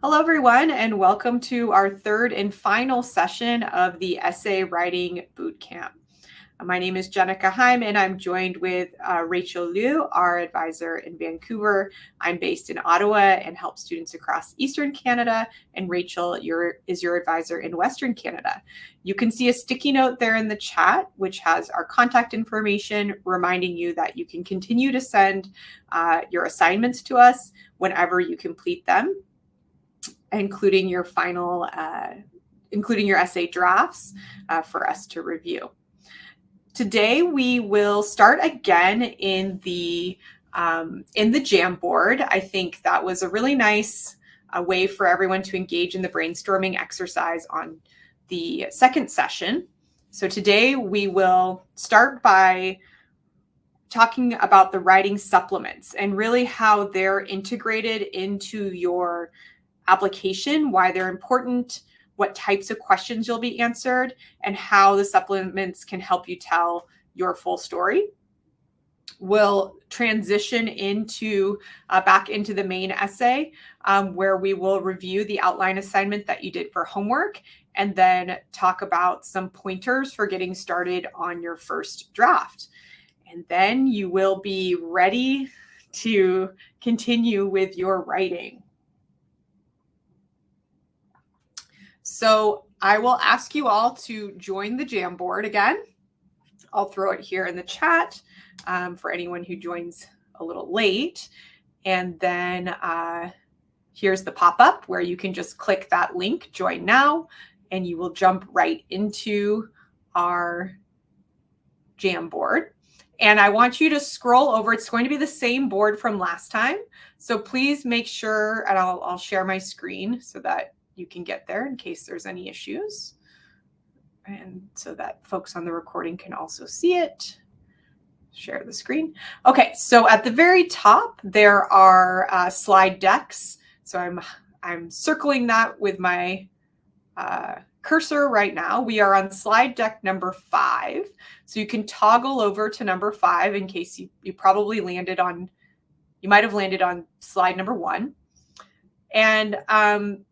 Hello, everyone, and welcome to our third and final session of the Essay Writing Bootcamp. My name is Jenica Heim, and I'm joined with Rachel Liu, our advisor in Vancouver. I'm based in Ottawa and help students across Eastern Canada, and Rachel is your advisor in Western Canada. You can see a sticky note there in the chat, which has our contact information, reminding you that you can continue to send your assignments to us whenever you complete them, including your final, including your essay drafts for us to review. Today we will start again in the Jamboard. I think that was a really nice way for everyone to engage in the brainstorming exercise on the second session. So today we will start by talking about the writing supplements and really how they're integrated into your application, why they're important, what types of questions you'll be answered, and how the supplements can help you tell your full story. We'll transition into back into the main essay where we will review the outline assignment that you did for homework and then talk about some pointers for getting started on your first draft. And then you will be ready to continue with your writing. So I will ask you all to join the Jamboard again. I'll throw it here in the chat for anyone who joins a little late. And then here's the pop-up where you can just click that link, join now, and you will jump right into our Jamboard. And I want you to scroll over. It's going to be the same board from last time. So please make sure, and I'll share my screen so that you can get there in case there's any issues. And so that folks on the recording can also see it. Share the screen. Okay, so at the very top, there are slide decks. So I'm circling that with my cursor right now. We are on slide deck number 5. So you can toggle over to number 5 in case you probably landed on, you might have landed on slide number 1. And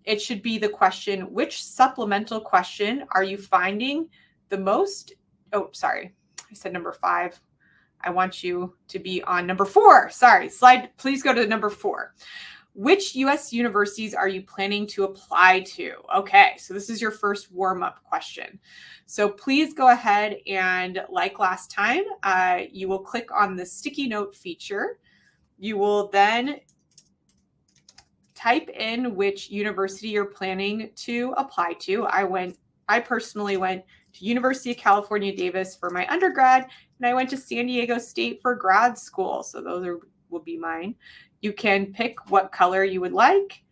it should be the question, which supplemental question are you finding the most? Oh, sorry, I said number 5. I want you to be on number 4. Sorry, please go to number 4. Which U.S. universities are you planning to apply to? Okay, so this is your first warm-up question. So please go ahead and, like last time, you will click on the sticky note feature. You will then type in which university you're planning to apply to. I personally went to University of California, Davis for my undergrad, and I went to San Diego State for grad school. So those will be mine. You can pick what color you would like,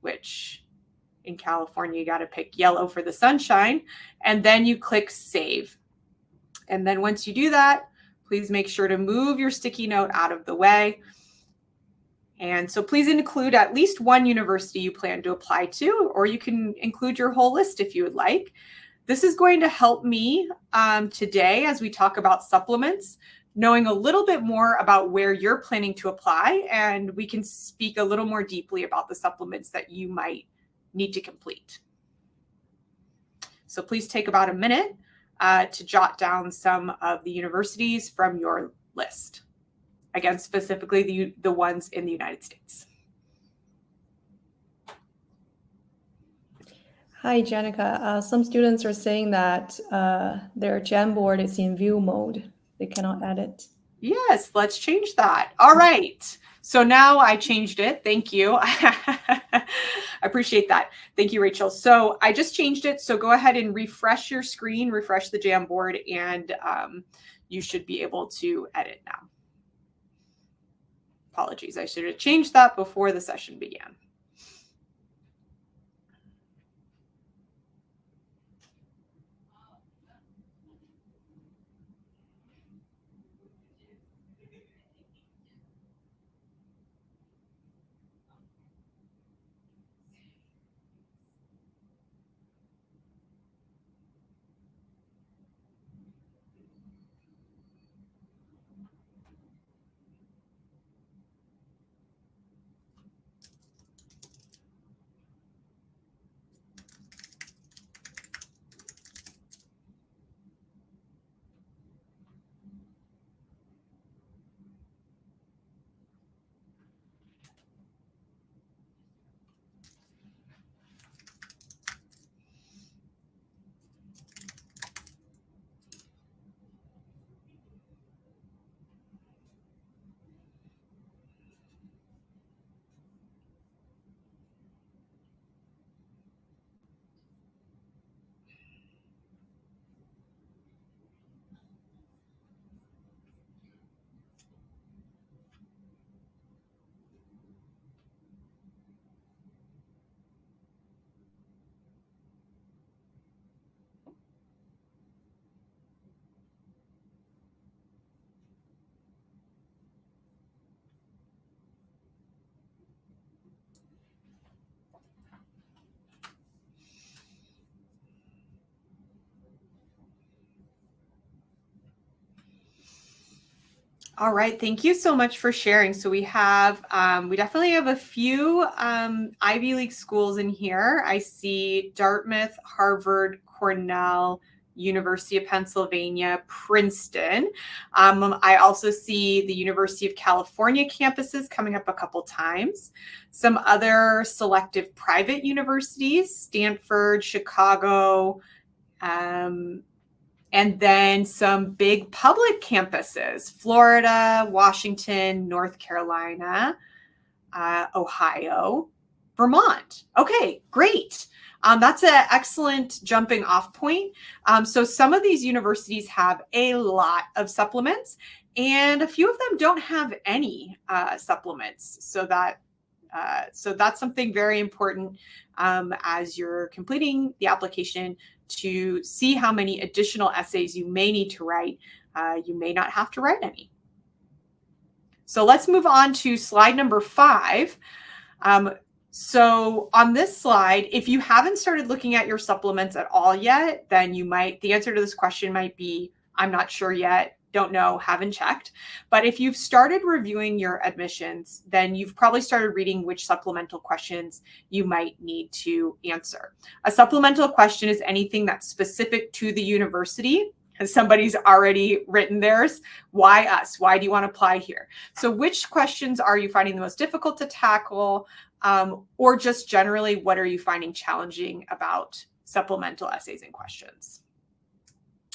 which in California, you got to pick yellow for the sunshine, and then you click save. And then once you do that, please make sure to move your sticky note out of the way. And so please include at least one university you plan to apply to, or you can include your whole list if you would like. This is going to help me today as we talk about supplements, knowing a little bit more about where you're planning to apply, and we can speak a little more deeply about the supplements that you might need to complete. So please take about a minute to jot down some of the universities from your list. Again, specifically the ones in the United States. Hi, Jenica. Some students are saying that their Jamboard is in view mode. They cannot edit. Yes, let's change that. All right. So now I changed it. Thank you. I appreciate that. Thank you, Rachel. So I just changed it. So go ahead and refresh your screen, refresh the Jamboard, and you should be able to edit now. Apologies, I should have changed that before the session began. All right, thank you so much for sharing. So we definitely have a few Ivy League schools in here. I see Dartmouth, Harvard, Cornell, University of Pennsylvania, Princeton. I also see the University of California campuses coming up a couple times. Some other selective private universities, Stanford, Chicago, and then some big public campuses, Florida, Washington, North Carolina, Ohio, Vermont. Okay, great. That's an excellent jumping off point. So some of these universities have a lot of supplements, and a few of them don't have any supplements. So that's something very important as you're completing the application to see how many additional essays you may need to write. You may not have to write any. So let's move on to slide number 5. So on this slide, if you haven't started looking at your supplements at all yet, then the answer to this question might be, I'm not sure yet, don't know, haven't checked. But if you've started reviewing your admissions, then you've probably started reading which supplemental questions you might need to answer. A supplemental question is anything that's specific to the university. And somebody's already written theirs. Why us? Why do you want to apply here? So which questions are you finding the most difficult to tackle? Or just generally, what are you finding challenging about supplemental essays and questions?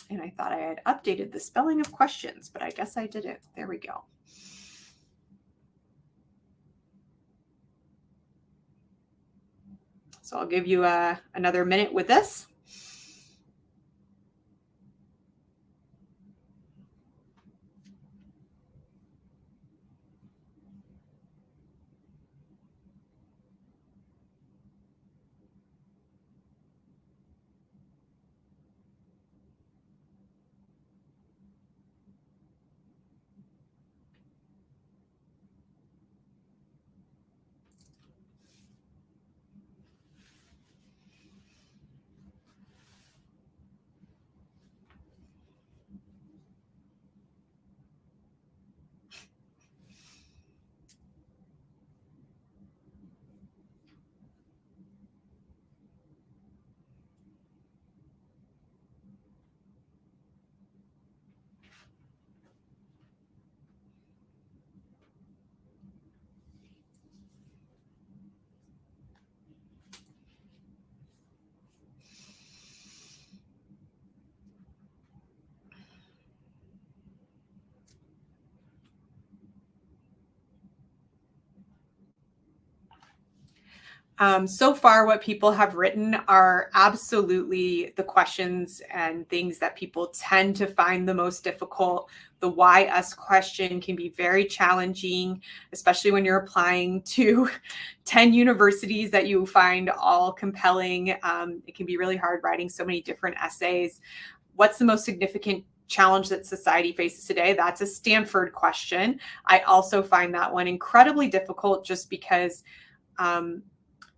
And I thought I had updated the spelling of questions, but I guess I didn't. There we go. So I'll give you another minute with this. So far, what people have written are absolutely the questions and things that people tend to find the most difficult. The why us question can be very challenging, especially when you're applying to 10 universities that you find all compelling. It can be really hard writing so many different essays. What's the most significant challenge that society faces today? That's a Stanford question. I also find that one incredibly difficult just because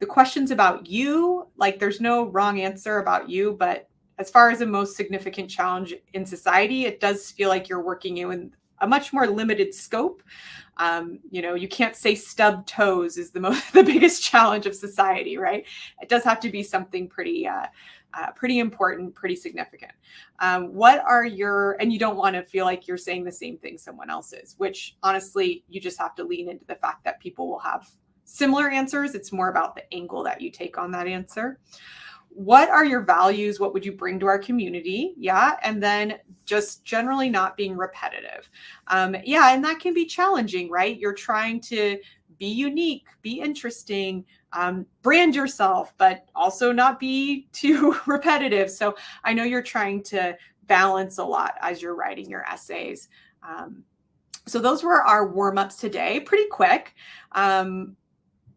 the questions about you, like there's no wrong answer about you, but as far as the most significant challenge in society, it does feel like you're working in a much more limited scope. You can't say stubbed toes is the biggest challenge of society, right? It does have to be something pretty important, pretty significant. And you don't want to feel like you're saying the same thing someone else is, which honestly, you just have to lean into the fact that people will have similar answers. It's more about the angle that you take on that answer. What are your values? What would you bring to our community? Yeah. And then just generally not being repetitive. And that can be challenging, right? You're trying to be unique, be interesting, brand yourself, but also not be too repetitive. So I know you're trying to balance a lot as you're writing your essays. So those were our warm-ups today, pretty quick.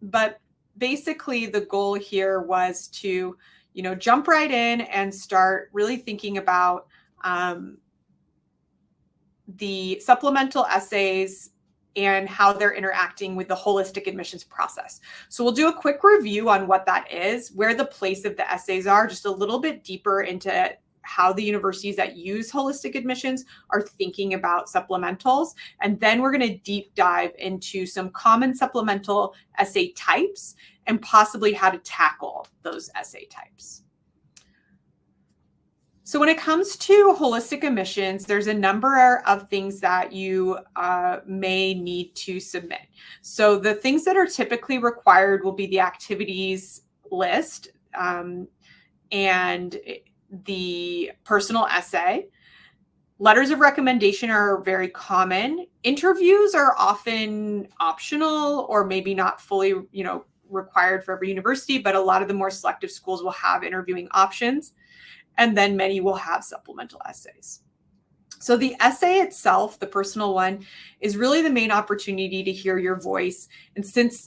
But basically the goal here was to, jump right in and start really thinking about the supplemental essays and how they're interacting with the holistic admissions process. So we'll do a quick review on what that is, where the place of the essays are, just a little bit deeper into how the universities that use holistic admissions are thinking about supplementals. And then we're going to deep dive into some common supplemental essay types and possibly how to tackle those essay types. So when it comes to holistic admissions, there's a number of things that you may need to submit. So the things that are typically required will be the activities list and the personal essay. Letters of recommendation are very common. Interviews are often optional or maybe not fully, required for every university, but a lot of the more selective schools will have interviewing options. And then many will have supplemental essays. So the essay itself, the personal one, is really the main opportunity to hear your voice. And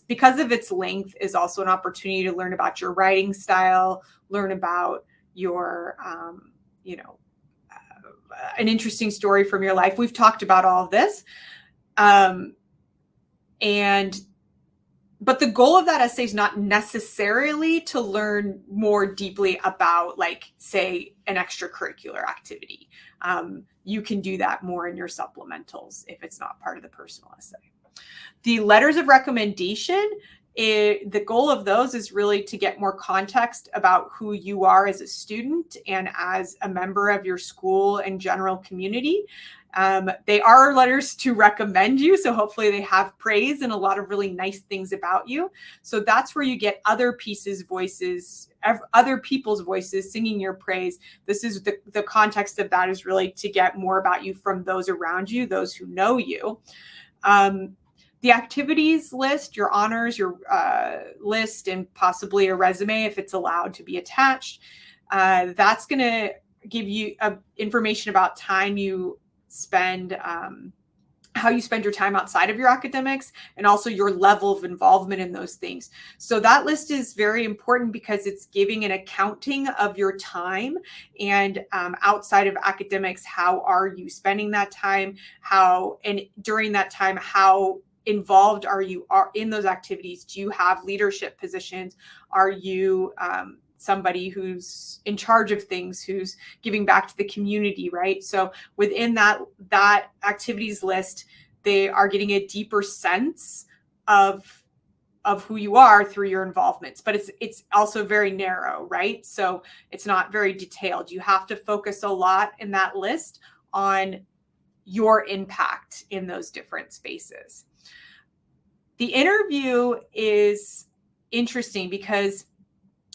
because of its length, is also an opportunity to learn about your writing style, learn about your, an interesting story from your life. We've talked about all of this. But the goal of that essay is not necessarily to learn more deeply about, like, say, an extracurricular activity. You can do that more in your supplementals if it's not part of the personal essay. The letters of recommendation, the goal of those is really to get more context about who you are as a student and as a member of your school and general community. They are letters to recommend you, so hopefully they have praise and a lot of really nice things about you. So that's where you get other people's voices singing your praise. This is the context of that is really to get more about you from those around you, those who know you. The activities list, your honors, your list, and possibly a resume if it's allowed to be attached. That's going to give you information about time you spend, how you spend your time outside of your academics, and also your level of involvement in those things. So that list is very important because it's giving an accounting of your time and outside of academics, how are you spending that time? And during that time, how involved are you in those activities? Do you have leadership positions? Are you somebody who's in charge of things, who's giving back to the community, right? So within that activities list, they are getting a deeper sense of who you are through your involvements, but it's also very narrow, right? So it's not very detailed. You have to focus a lot in that list on your impact in those different spaces. The interview is interesting because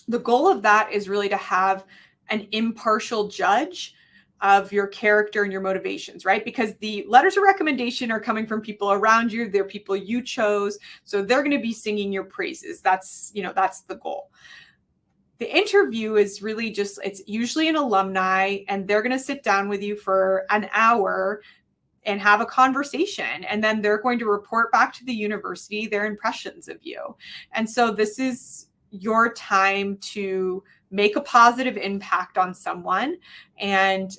the goal of that is really to have an impartial judge of your character and your motivations, right? Because the letters of recommendation are coming from people around you. They're people you chose. So they're going to be singing your praises. That's the goal. The interview is really it's usually an alumni, and they're going to sit down with you for an hour and have a conversation. And then they're going to report back to the university their impressions of you. And so this is your time to make a positive impact on someone and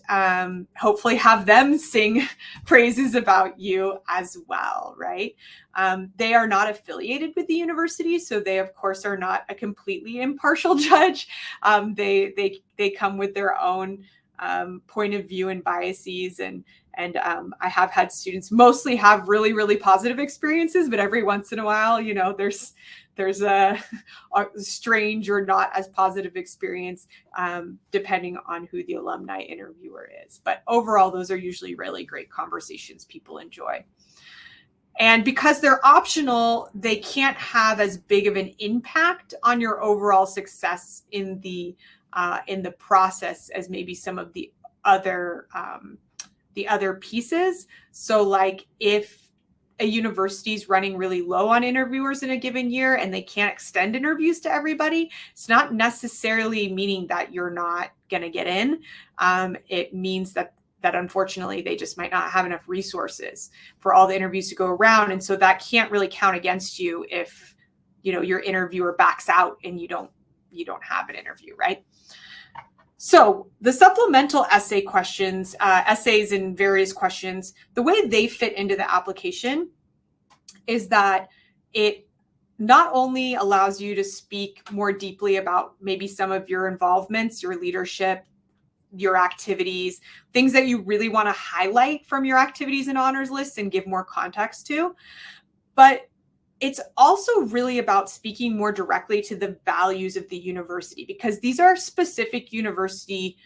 hopefully have them sing praises about you as well, right? They are not affiliated with the university, so they, of course, are not a completely impartial judge. They come with their own point of view and biases, and I have had students mostly have really, really positive experiences, but every once in a while, there's a strange or not as positive experience, depending on who the alumni interviewer is. But overall, those are usually really great conversations people enjoy. And because they're optional, they can't have as big of an impact on your overall success in the process as maybe some of the other pieces. So like if a university is running really low on interviewers in a given year and they can't extend interviews to everybody, it's not necessarily meaning that you're not going to get in. It means that unfortunately they just might not have enough resources for all the interviews to go around. And so that can't really count against you if, your interviewer backs out and you don't have an interview, right? So the supplemental essay questions, essays and various questions, the way they fit into the application is that it not only allows you to speak more deeply about maybe some of your involvements, your leadership, your activities, things that you really want to highlight from your activities and honors lists and give more context to. But it's also really about speaking more directly to the values of the university, because these are specific university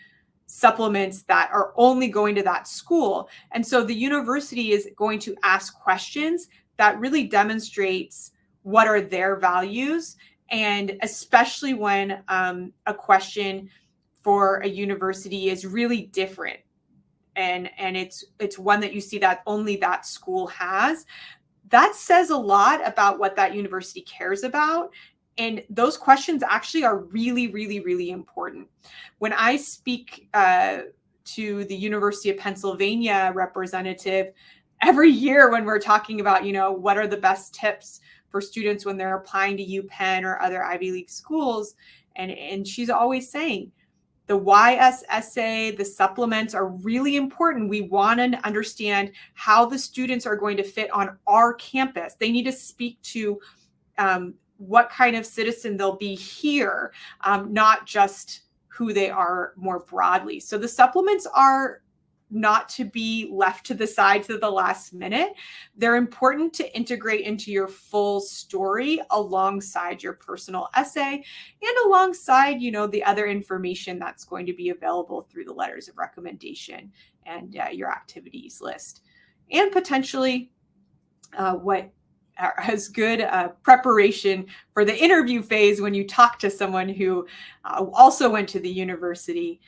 supplements that are only going to that school. And so the university is going to ask questions that really demonstrates what are their values. And especially when a question for a university is really different, and it's one that you see that only that school has, that says a lot about what that university cares about. And those questions actually are really, really, really important. When I speak to the University of Pennsylvania representative every year, when we're talking about, what are the best tips for students when they're applying to UPenn or other Ivy League schools, and she's always saying, the YS essay, the supplements are really important. We want to understand how the students are going to fit on our campus. They need to speak to what kind of citizen they'll be here, not just who they are more broadly. So the supplements are not to be left to the side to the last minute. They're important to integrate into your full story alongside your personal essay and alongside, the other information that's going to be available through the letters of recommendation and your activities list, and potentially what has good preparation for the interview phase when you talk to someone who also went to the university.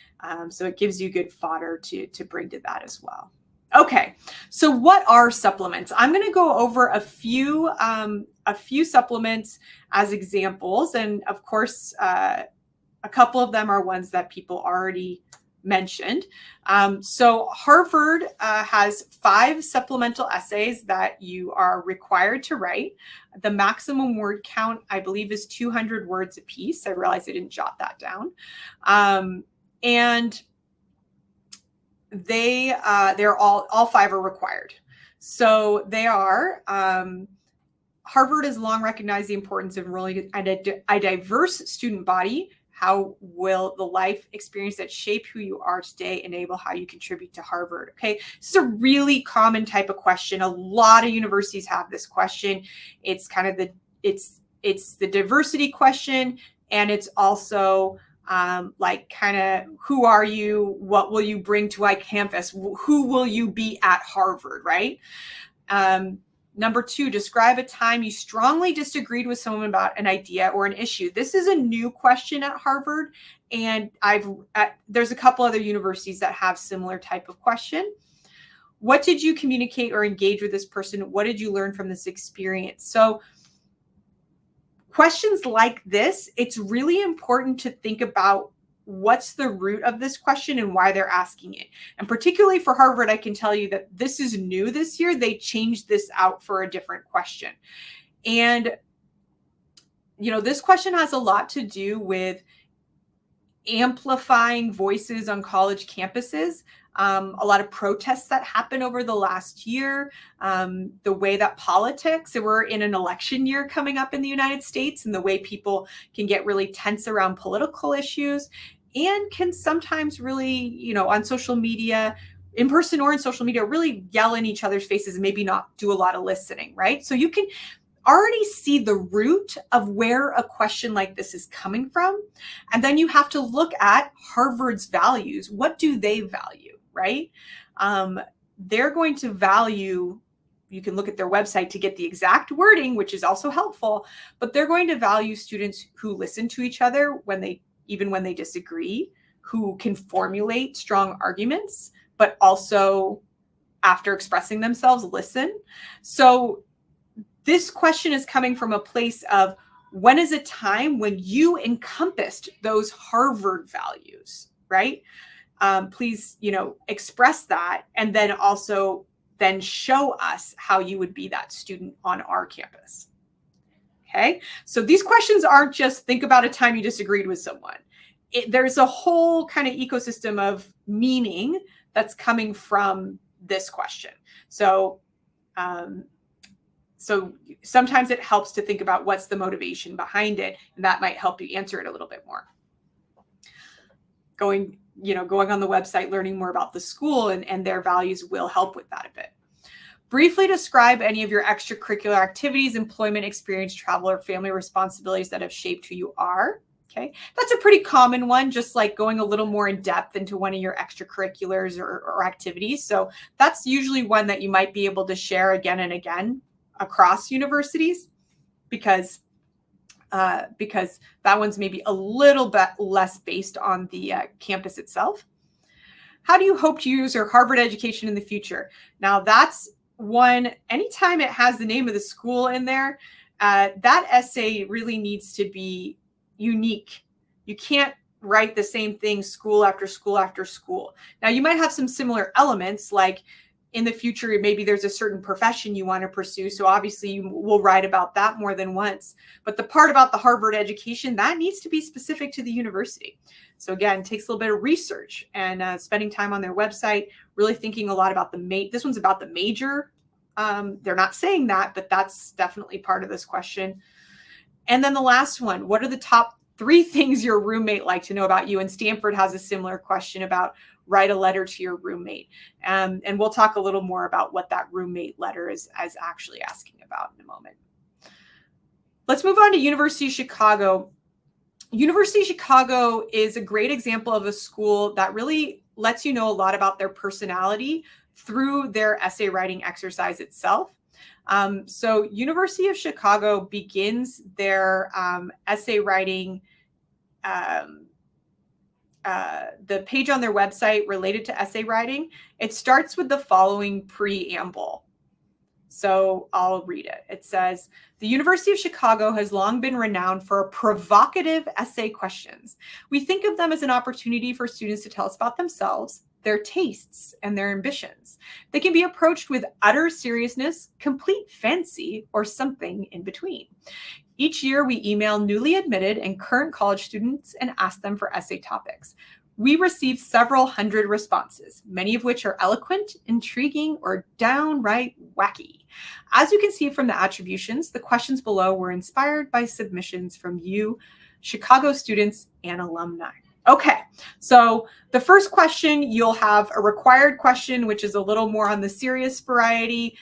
So it gives you good fodder to bring to that as well. Okay, so what are supplements? I'm going to go over a few supplements as examples, and of course, a couple of them are ones that people already mentioned. So Harvard has 5 supplemental essays that you are required to write. The maximum word count, I believe, is 200 words a piece. I realized I didn't jot that down. And they're all 5 are required. So they are, Harvard has long recognized the importance of enrolling a diverse student body. How will the life experience that shape who you are today enable how you contribute to Harvard? Okay, this is a really common type of question. A lot of universities have this question. It's kind of it's the diversity question, and it's also who are you? What will you bring to our campus? Who will you be at Harvard, right? Number 2, describe a time you strongly disagreed with someone about an idea or an issue. This is a new question at Harvard, and there's a couple other universities that have similar type of question. What did you communicate or engage with this person? What did you learn from this experience? So questions like this, it's really important to think about what's the root of this question and why they're asking it. And particularly for Harvard, I can tell you that this is new this year. They changed this out for a different question. And, this question has a lot to do with amplifying voices on college campuses. A lot of protests that happened over the last year, the way that politics, we're in an election year coming up in the United States, and the way people can get really tense around political issues and can sometimes really, on social media, in person or in social media, really yell in each other's faces and maybe not do a lot of listening, right? So you can already see the root of where a question like this is coming from. And then you have to look at Harvard's values. What do they value, right? They're going to value, you can look at their website to get the exact wording, which is also helpful, but they're going to value students who listen to each other even when they disagree, who can formulate strong arguments, but also after expressing themselves, listen. So this question is coming from a place of, when is a time when you encompassed those Harvard values, right? Please, express that, and then also show us how you would be that student on our campus. Okay, so these questions aren't just think about a time you disagreed with someone. There's a whole kind of ecosystem of meaning that's coming from this question. So sometimes it helps to think about what's the motivation behind it, and that might help you answer it a little bit more. Going going on the website, learning more about the school and their values will help with that a bit. Briefly describe any of your extracurricular activities, employment experience, travel, or family responsibilities that have shaped who you are. Okay, that's a pretty common one, just like going a little more in depth into one of your extracurriculars or activities. So that's usually one that you might be able to share again and again across universities, because that one's maybe a little bit less based on the campus itself. How do you hope to use your Harvard education in the future? Now that's one, anytime it has the name of the school in there, that essay really needs to be unique. You can't write the same thing school after school after school. Now you might have some similar elements, like in the future, maybe there's a certain profession you want to pursue. So obviously you will write about that more than once. But the part about the Harvard education, that needs to be specific to the university. So again, it takes a little bit of research and spending time on their website, really thinking a lot about this one's about the major. They're not saying that, but that's definitely part of this question. And then the last one, what are the top 3 things your roommate liked to know about you? And Stanford has a similar question about write a letter to your roommate. And we'll talk a little more about what that roommate letter is actually asking about in a moment. Let's move on to University of Chicago. University of Chicago is a great example of a school that really lets you know a lot about their personality through their essay writing exercise itself. So University of Chicago begins their essay writing, the page on their website related to essay writing. It starts with the following preamble. So I'll read it. It says, the University of Chicago has long been renowned for provocative essay questions. We think of them as an opportunity for students to tell us about themselves, their tastes, and their ambitions. They can be approached with utter seriousness, complete fancy, or something in between. Each year, we email newly admitted and current college students and ask them for essay topics. We receive several hundred responses, many of which are eloquent, intriguing, or downright wacky. As you can see from the attributions, the questions below were inspired by submissions from you, Chicago students and alumni. Okay, so the first question, you'll have a required question, which is a little more on the serious variety.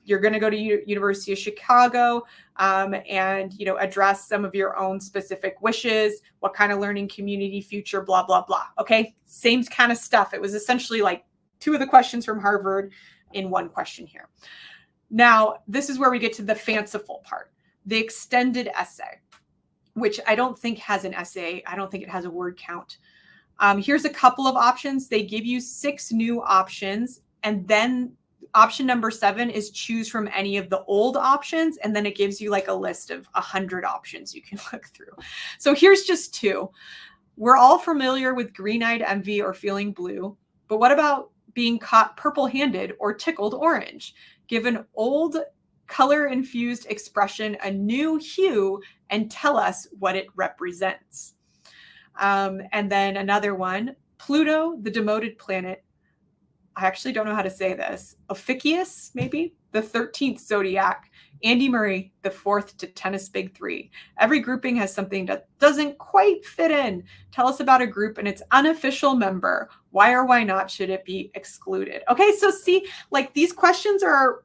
You're going to go to University of Chicago and address some of your own specific wishes, what kind of learning community, future, blah, blah, blah. Okay, same kind of stuff. It was essentially like 2 of the questions from Harvard in 1 question here. Now, this is where we get to the fanciful part, the extended essay, which I don't think has an essay. I don't think it has a word count. Here's a couple of options. They give you 6 new options, and then option number 7 is choose from any of the old options. And then it gives you like a list of 100 options you can look through. So here's just 2. We're all familiar with green-eyed envy or feeling blue, but what about being caught purple-handed or tickled orange? Give an old color-infused expression a new hue and tell us what it represents. And then another one, Pluto, the demoted planet. I actually don't know how to say this. Ophiuchus, maybe? The 13th zodiac. Andy Murray, the 4th to tennis big 3. Every grouping has something that doesn't quite fit in. Tell us about a group and its unofficial member. Why or why not should it be excluded? Okay, so see, like these questions are,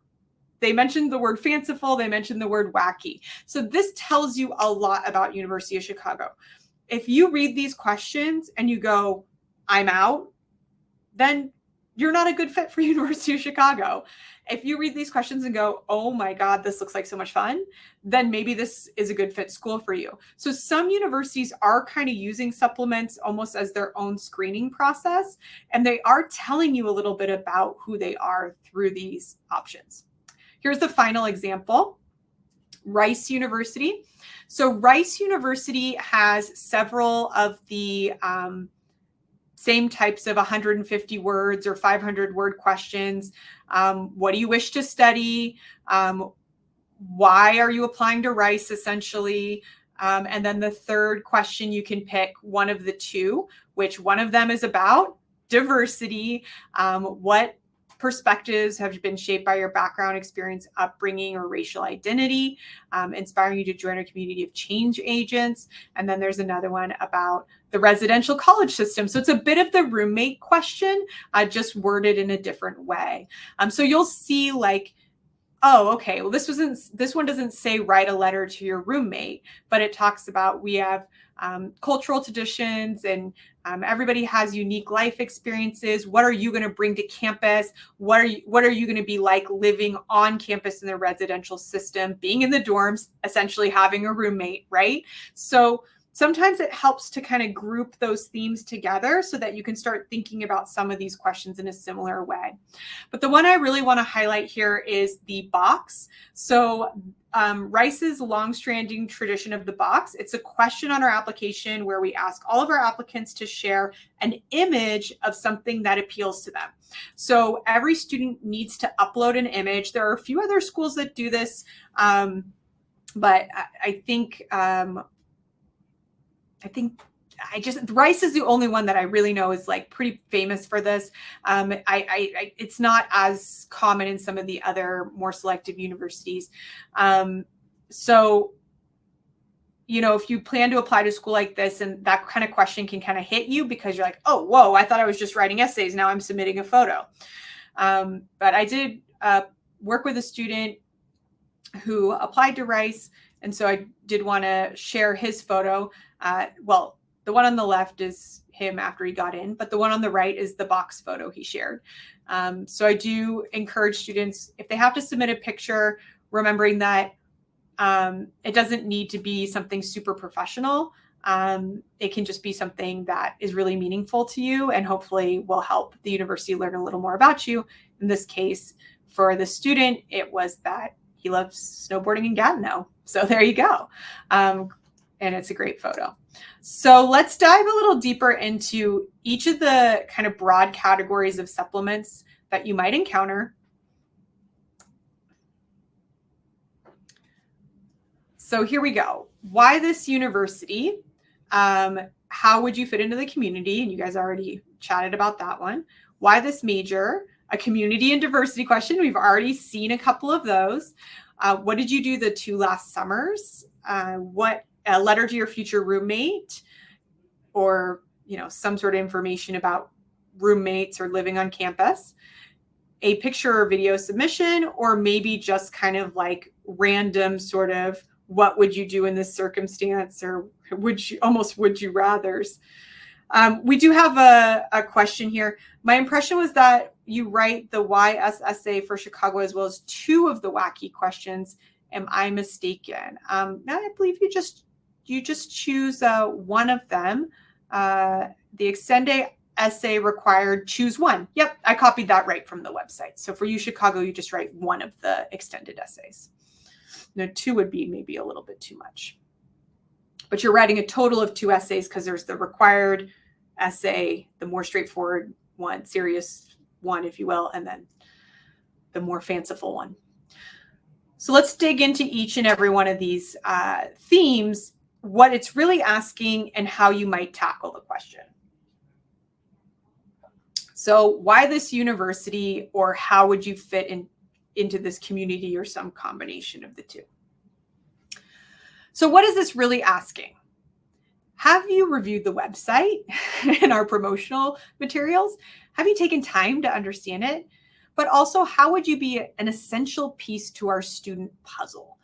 they mentioned the word fanciful, they mentioned the word wacky. So this tells you a lot about University of Chicago. If you read these questions and you go, I'm out, then you're not a good fit for University of Chicago. If you read these questions and go, oh my God, this looks like so much fun, then maybe this is a good fit school for you. So some universities are kind of using supplements almost as their own screening process, and they are telling you a little bit about who they are through these options. Here's the final example, Rice University. So Rice University has several of the same types of 150 words or 500 word questions. What do you wish to study? Why are you applying to Rice, essentially? And then the third question, you can pick one of the 2, which one of them is about diversity. What perspectives have been shaped by your background, experience, upbringing, or racial identity, inspiring you to join a community of change agents. And then there's another one about the residential college system. So it's a bit of the roommate question, just worded in a different way. So you'll see like, oh, okay, well, this one doesn't say write a letter to your roommate, but it talks about we have cultural traditions and everybody has unique life experiences. What are you going to bring to campus? What are you going to be like living on campus in the residential system, being in the dorms, essentially having a roommate, right? So sometimes it helps to kind of group those themes together so that you can start thinking about some of these questions in a similar way. But the one I really want to highlight here is the box. So Rice's long-standing tradition of the box. It's a question on our application where we ask all of our applicants to share an image of something that appeals to them. So every student needs to upload an image. There are a few other schools that do this, but I think Rice is the only one that I really know is like pretty famous for this. It's not as common in some of the other more selective universities. So, you know, if you plan to apply to school like this and that kind of question can kind of hit you because you're like, oh, whoa, I thought I was just writing essays. Now I'm submitting a photo. But I did work with a student who applied to Rice. And so I did want to share his photo. Well, the one on the left is him after he got in, but the one on the right is the box photo he shared. So I do encourage students, if they have to submit a picture, remembering that it doesn't need to be something super professional. It can just be something that is really meaningful to you and hopefully will help the university learn a little more about you. In this case, for the student, it was that he loves snowboarding in Gatineau. So there you go. And it's a great photo. So let's dive a little deeper into each of the kind of broad categories of supplements that you might encounter. So here we go. Why this university? How would you fit into the community? And you guys already chatted about that one. Why this major? A community and diversity question. We've already seen a couple of those. What did you do the 2 last summers? What a letter to your future roommate, or some sort of information about roommates or living on campus, a picture or video submission, or maybe just kind of like random sort of what would you do in this circumstance, or would you rathers. We do have a question here. My impression was that you write the YS essay for Chicago as well as 2 of the wacky questions. Am I mistaken? No, I believe you just choose one of them. The extended essay required choose one. Yep, I copied that right from the website. So for you, Chicago, you just write one of the extended essays. No, 2 would be maybe a little bit too much. But you're writing a total of 2 essays because there's the required essay, the more straightforward one, serious one, if you will, and then the more fanciful one. So let's dig into each and every one of these themes, what it's really asking and how you might tackle the question. So why this university, or how would you fit into this community, or some combination of the 2? So what is this really asking? Have you reviewed the website and our promotional materials? Have you taken time to understand it? But also, how would you be an essential piece to our student puzzle?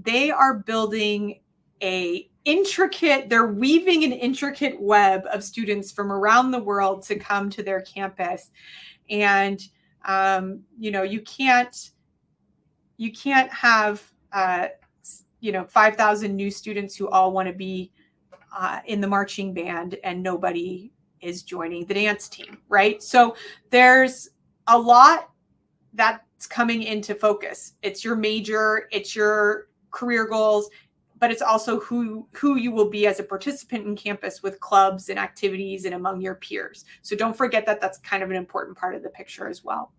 They are building they're weaving an intricate web of students from around the world to come to their campus. And, you can't have, 5,000 new students who all want to be in the marching band and nobody is joining the dance team, right? So there's a lot that's coming into focus. It's your major, it's your career goals, but it's also who you will be as a participant in campus with clubs and activities and among your peers. So don't forget that that's kind of an important part of the picture as well.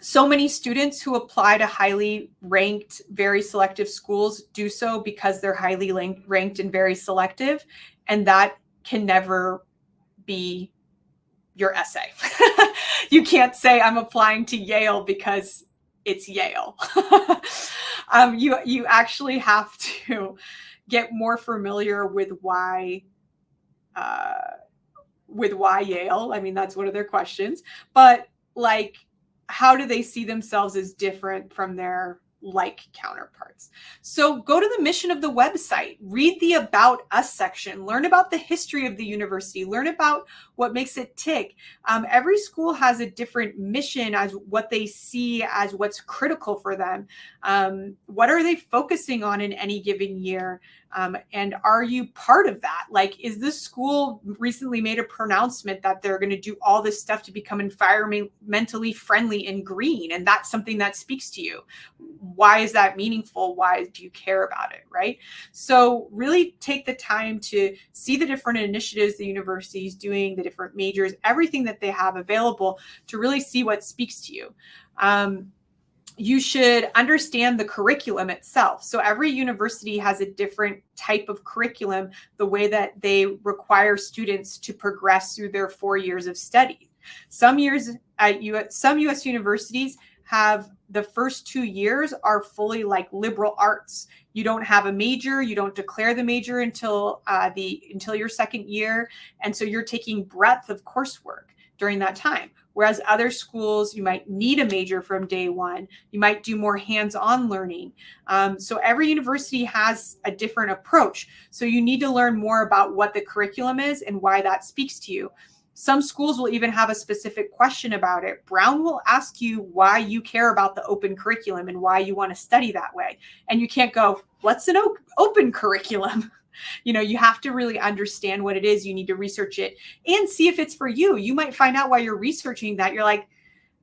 So many students who apply to highly ranked, very selective schools do so because they're highly ranked and very selective, and that can never be your essay. You can't say I'm applying to Yale because it's Yale. You actually have to get more familiar with why Yale. I mean, that's one of their questions. But like, how do they see themselves as different from their like counterparts? So go to the mission of the website, read the About Us section, learn about the history of the university, learn about what makes it tick. Every school has a different mission as what they see as what's critical for them. What are they focusing on in any given year? And are you part of that? Like, is this school recently made a pronouncement that they're going to do all this stuff to become environmentally friendly and green? And that's something that speaks to you. Why is that meaningful? Why do you care about it? Right? So really take the time to see the different initiatives the university is doing, the different majors, everything that they have available to really see what speaks to you. You should understand the curriculum itself. So every university has a different type of curriculum, the way that they require students to progress through their 4 years of study. Some U.S. universities have the first 2 years are fully like liberal arts. You don't have a major, you don't declare the major until your second year. And so you're taking breadth of coursework during that time. Whereas other schools, you might need a major from day one. You might do more hands-on learning. So every university has a different approach. So you need to learn more about what the curriculum is and why that speaks to you. Some schools will even have a specific question about it. Brown will ask you why you care about the open curriculum and why you want to study that way. And you can't go, what's an open curriculum? You have to really understand what it is. You need to research it and see if it's for you. You might find out while you're researching that you're like,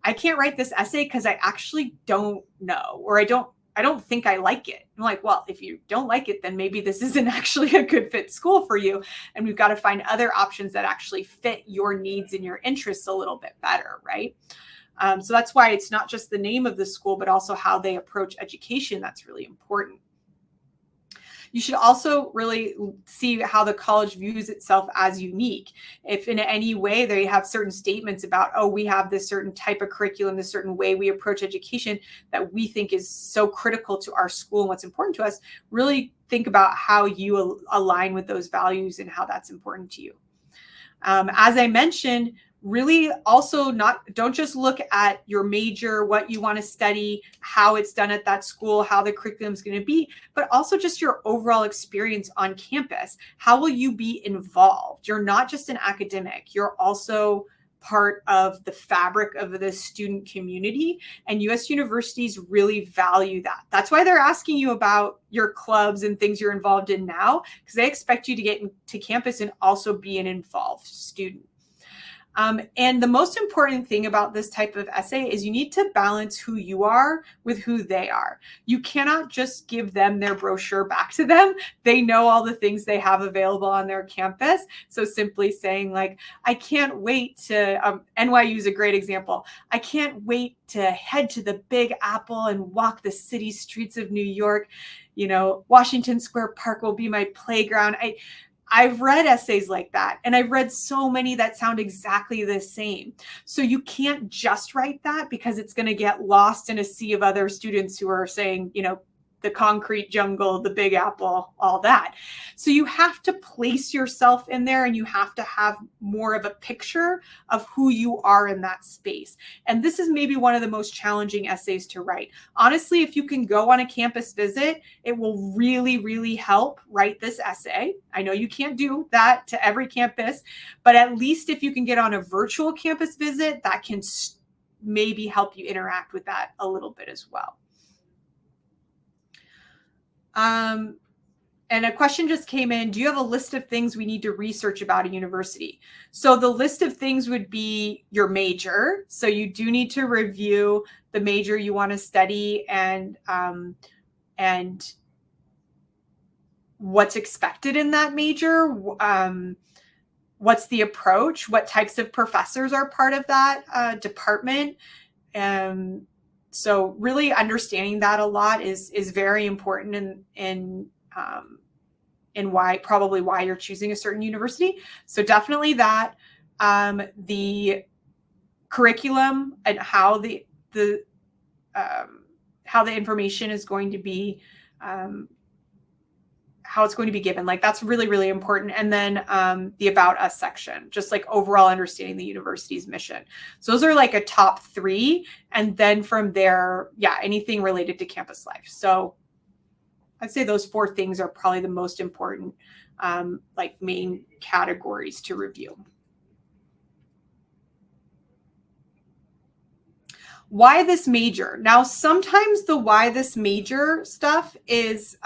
I can't write this essay because I actually don't know, or I don't think I like it. I'm like, well, if you don't like it, then maybe this isn't actually a good fit school for you. And we've got to find other options that actually fit your needs and your interests a little bit better, right? So that's why it's not just the name of the school, but also how they approach education. That's really important. You should also really see how the college views itself as unique. If in any way they have certain statements about, oh, we have this certain type of curriculum, this certain way we approach education that we think is so critical to our school and what's important to us, really think about how you align with those values and how that's important to you. As I mentioned, really also don't just look at your major, what you want to study, how it's done at that school, how the curriculum is going to be, but also just your overall experience on campus. How will you be involved? You're not just an academic, you're also part of the fabric of the student community, and U.S. universities really value that. That's why they're asking you about your clubs and things you're involved in now, because they expect you to get to campus and also be an involved student. And the most important thing about this type of essay is you need to balance who you are with who they are. You cannot just give them their brochure back to them. They know all the things they have available on their campus. So simply saying like, I can't wait to, NYU is a great example. I can't wait to head to the Big Apple and walk the city streets of New York. Washington Square Park will be my playground. I've read essays like that, and I've read so many that sound exactly the same. So you can't just write that because it's going to get lost in a sea of other students who are saying, the concrete jungle, the Big Apple, all that. So you have to place yourself in there, and you have to have more of a picture of who you are in that space. And this is maybe one of the most challenging essays to write. Honestly, if you can go on a campus visit, it will really, really help write this essay. I know you can't do that to every campus, but at least if you can get on a virtual campus visit, that can maybe help you interact with that a little bit as well. And a question just came in. Do you have a list of things we need to research about a university? So the list of things would be your major. So you do need to review the major you want to study and what's expected in that major. What's the approach? What types of professors are part of that department? So really understanding that a lot is very important in why you're choosing a certain university. So definitely that. the curriculum and how the information is going to be, how it's going to be given. Like that's really, really important. And then the About Us section, just like overall understanding the university's mission. So those are like a top 3. And then from there, yeah, anything related to campus life. So I'd say those 4 things are probably the most important, like main categories to review. Why this major? Now, sometimes the why this major stuff is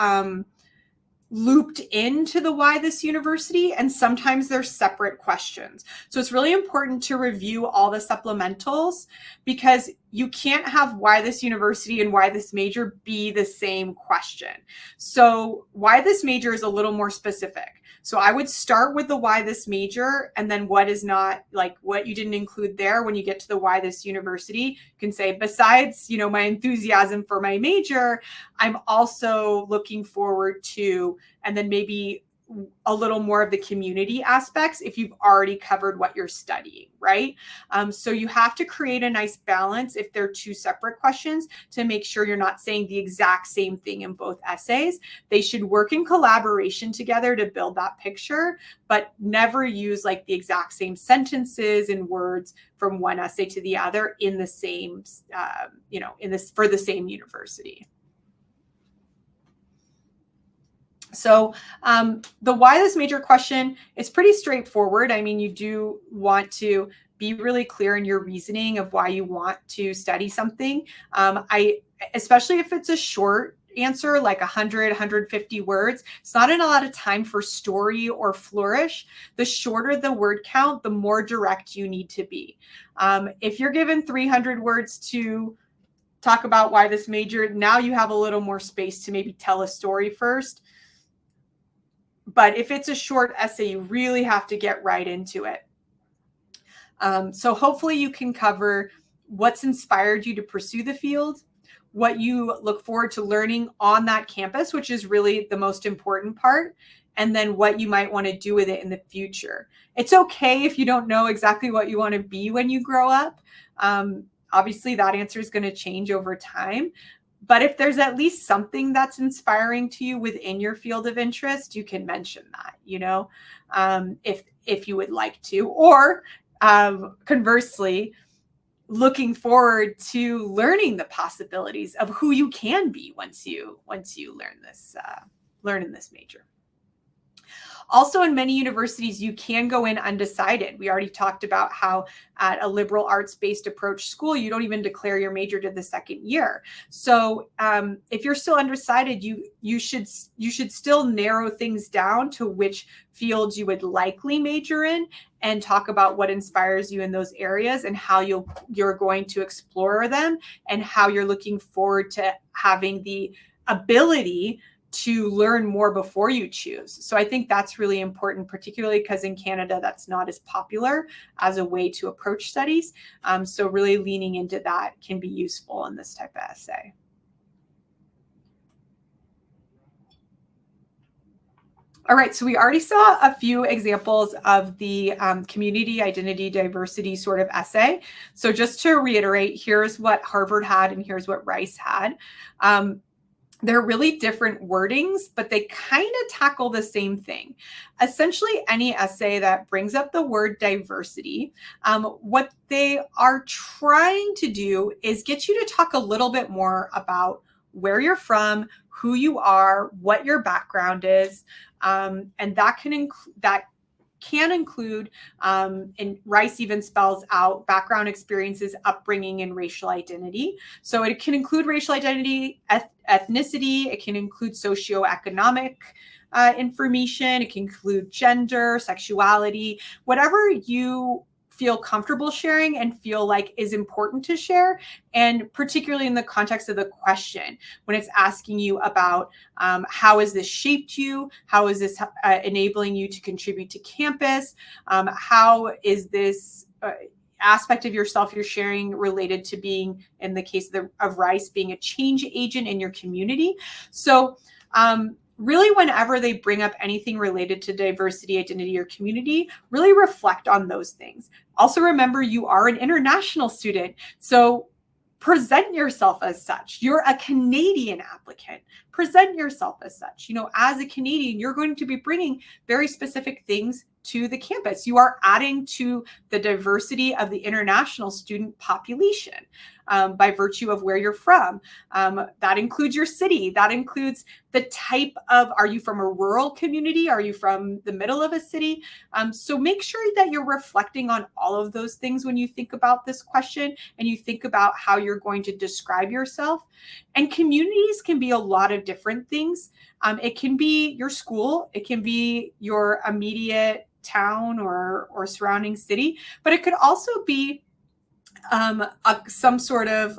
looped into the why this university, and sometimes they're separate questions. So it's really important to review all the supplementals, because you can't have why this university and why this major be the same question. So why this major is a little more specific. So I would start with the why this major, and then what is not, like what you didn't include there. When you get to the why this university, you can say, besides, you know, my enthusiasm for my major, I'm also looking forward to, and then maybe a little more of the community aspects if you've already covered what you're studying, right? So you have to create a nice balance if they're 2 separate questions to make sure you're not saying the exact same thing in both essays. They should work in collaboration together to build that picture, but never use like the exact same sentences and words from one essay to the other in the same, you know, for the same university. So the why this major question is pretty straightforward. I mean, you do want to be really clear in your reasoning of why you want to study something. Especially if it's a short answer, like 100, 150 words, it's not a lot of time for story or flourish. The shorter the word count, the more direct you need to be. If you're given 300 words to talk about why this major, now you have a little more space to maybe tell a story first. But if it's a short essay, you really have to get right into it. So hopefully you can cover what's inspired you to pursue the field, what you look forward to learning on that campus, which is really the most important part, and then what you might want to do with it in the future. It's okay if you don't know exactly what you want to be when you grow up. Obviously, that answer is going to change over time. But if there's at least something that's inspiring to you within your field of interest, you can mention that, you know, if you would like to, or conversely, looking forward to learning the possibilities of who you can be once you learn in this major. Also, in many universities, you can go in undecided. We already talked about how at a liberal arts-based approach school, you don't even declare your major to the second year. So if you're still undecided, you should still narrow things down to which fields you would likely major in, and talk about what inspires you in those areas and how you're going to explore them, and how you're looking forward to having the ability to learn more before you choose. So I think that's really important, particularly because in Canada, that's not as popular as a way to approach studies. So really leaning into that can be useful in this type of essay. All right, so we already saw a few examples of the community, identity, diversity sort of essay. So just to reiterate, here's what Harvard had and here's what Rice had. They're really different wordings, but they kind of tackle the same thing. Essentially, any essay that brings up the word diversity, what they are trying to do is get you to talk a little bit more about where you're from, who you are, what your background is, and that can include, and Rice even spells out background experiences, upbringing, and racial identity. So it can include racial identity, ethnicity, it can include socioeconomic information, it can include gender, sexuality, whatever you feel comfortable sharing and feel like is important to share. And particularly in the context of the question, when it's asking you about how has this shaped you? How is this enabling you to contribute to campus? How is this aspect of yourself you're sharing related to being, in the case of Rice, being a change agent in your community? So really, whenever they bring up anything related to diversity, identity, or community, really reflect on those things. Also, remember, you are an international student, so present yourself as such. You're a Canadian applicant. Present yourself as such. You know, as a Canadian, you're going to be bringing very specific things to the campus. You are adding to the diversity of the international student population by virtue of where you're from. That includes your city. That includes the type of, are you from a rural community? Are you from the middle of a city? So make sure that you're reflecting on all of those things when you think about this question and you think about how you're going to describe yourself. And communities can be a lot of different things. It can be your school. It can be your immediate town or surrounding city, but it could also be some sort of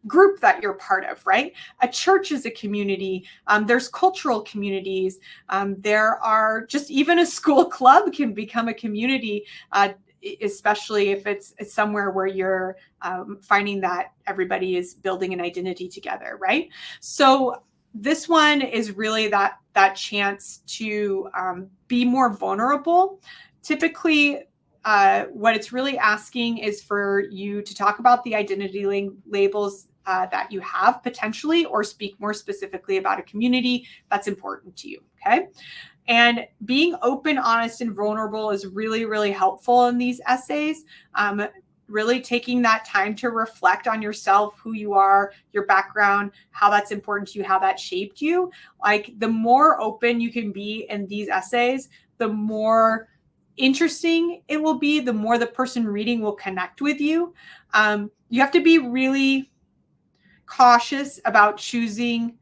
group that you're part of, right? A church is a community. There's cultural communities. There are just even a school club can become a community, especially if it's somewhere where you're finding that everybody is building an identity together, right? So this one is really that chance to be more vulnerable. Typically, what it's really asking is for you to talk about the identity labels that you have potentially, or speak more specifically about a community that's important to you, okay? And being open, honest, and vulnerable is really, really helpful in these essays. Really taking that time to reflect on yourself, who you are, your background, how that's important to you, how that shaped you. Like, the more open you can be in these essays, the more interesting it will be, the more the person reading will connect with you. You have to be really cautious about choosing,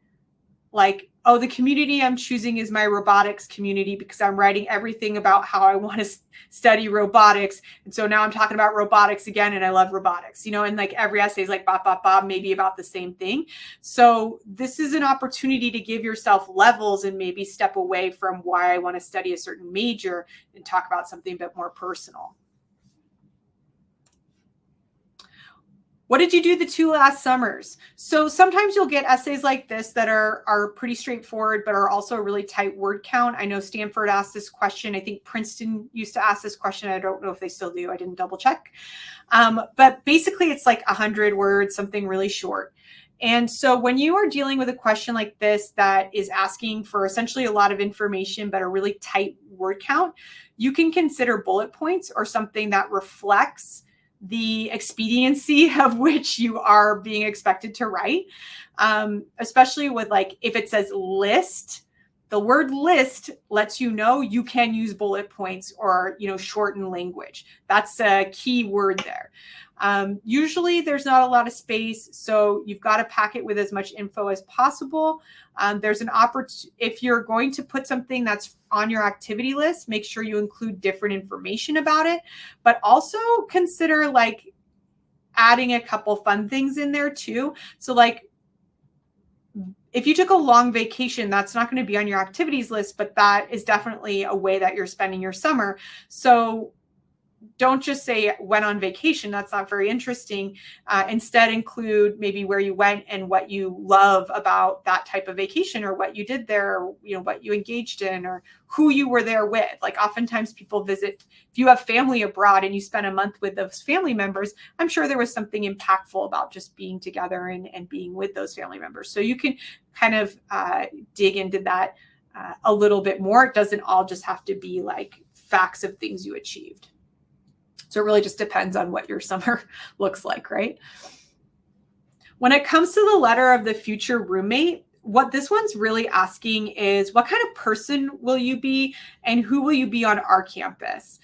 like, oh, the community I'm choosing is my robotics community because I'm writing everything about how I want to study robotics. And so now I'm talking about robotics again, and I love robotics, you know, and like every essay is like, maybe about the same thing. So this is an opportunity to give yourself levels and maybe step away from why I want to study a certain major and talk about something a bit more personal. What did you do the 2 last summers? So sometimes you'll get essays like this that are pretty straightforward, but are also a really tight word count. I know Stanford asked this question. I think Princeton used to ask this question. I don't know if they still do. I didn't double check. But basically, it's like 100 words, something really short. And so when you are dealing with a question like this that is asking for essentially a lot of information, but a really tight word count, you can consider bullet points or something that reflects the expediency of which you are being expected to write, especially with, like, if it says list, the word list lets you know you can use bullet points or, you know, shorten language. That's a key word there. Usually there's not a lot of space, so you've got to pack it with as much info as possible. There's an opportunity, if you're going to put something that's on your activity list, make sure you include different information about it, but also consider like adding a couple fun things in there too. So like, if you took a long vacation, that's not going to be on your activities list, but that is definitely a way that you're spending your summer. So don't just say went on vacation. That's not very interesting. Instead, include maybe where you went and what you love about that type of vacation, or what you did there, or, you know, what you engaged in, or who you were there with. Like, oftentimes people visit, if you have family abroad and you spend a month with those family members, I'm sure there was something impactful about just being together and being with those family members. So you can kind of dig into that a little bit more. It doesn't all just have to be like facts of things you achieved. So it really just depends on what your summer looks like, right? When it comes to the letter of the future roommate, what this one's really asking is, what kind of person will you be and who will you be on our campus?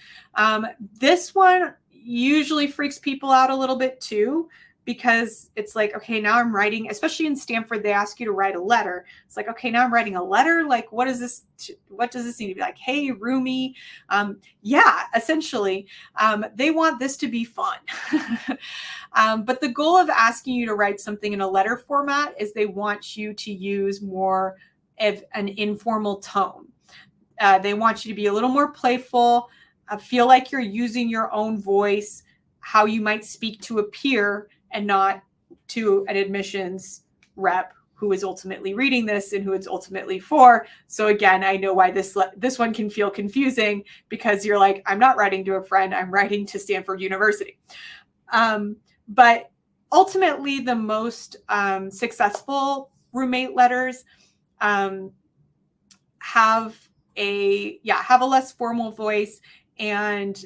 This one usually freaks people out a little bit too, because it's like, okay, now I'm writing, especially in Stanford, they ask you to write a letter. It's like, okay, now I'm writing a letter. Like, what does this need to be like? Hey, roomie. Yeah, essentially, they want this to be fun. But the goal of asking you to write something in a letter format is they want you to use more of an informal tone. They want you to be a little more playful, feel like you're using your own voice, how you might speak to a peer and not to an admissions rep who is ultimately reading this and who it's ultimately for. So again, I know why this one can feel confusing, because you're like, I'm not writing to a friend, I'm writing to Stanford University. But ultimately, the most successful roommate letters have a less formal voice, and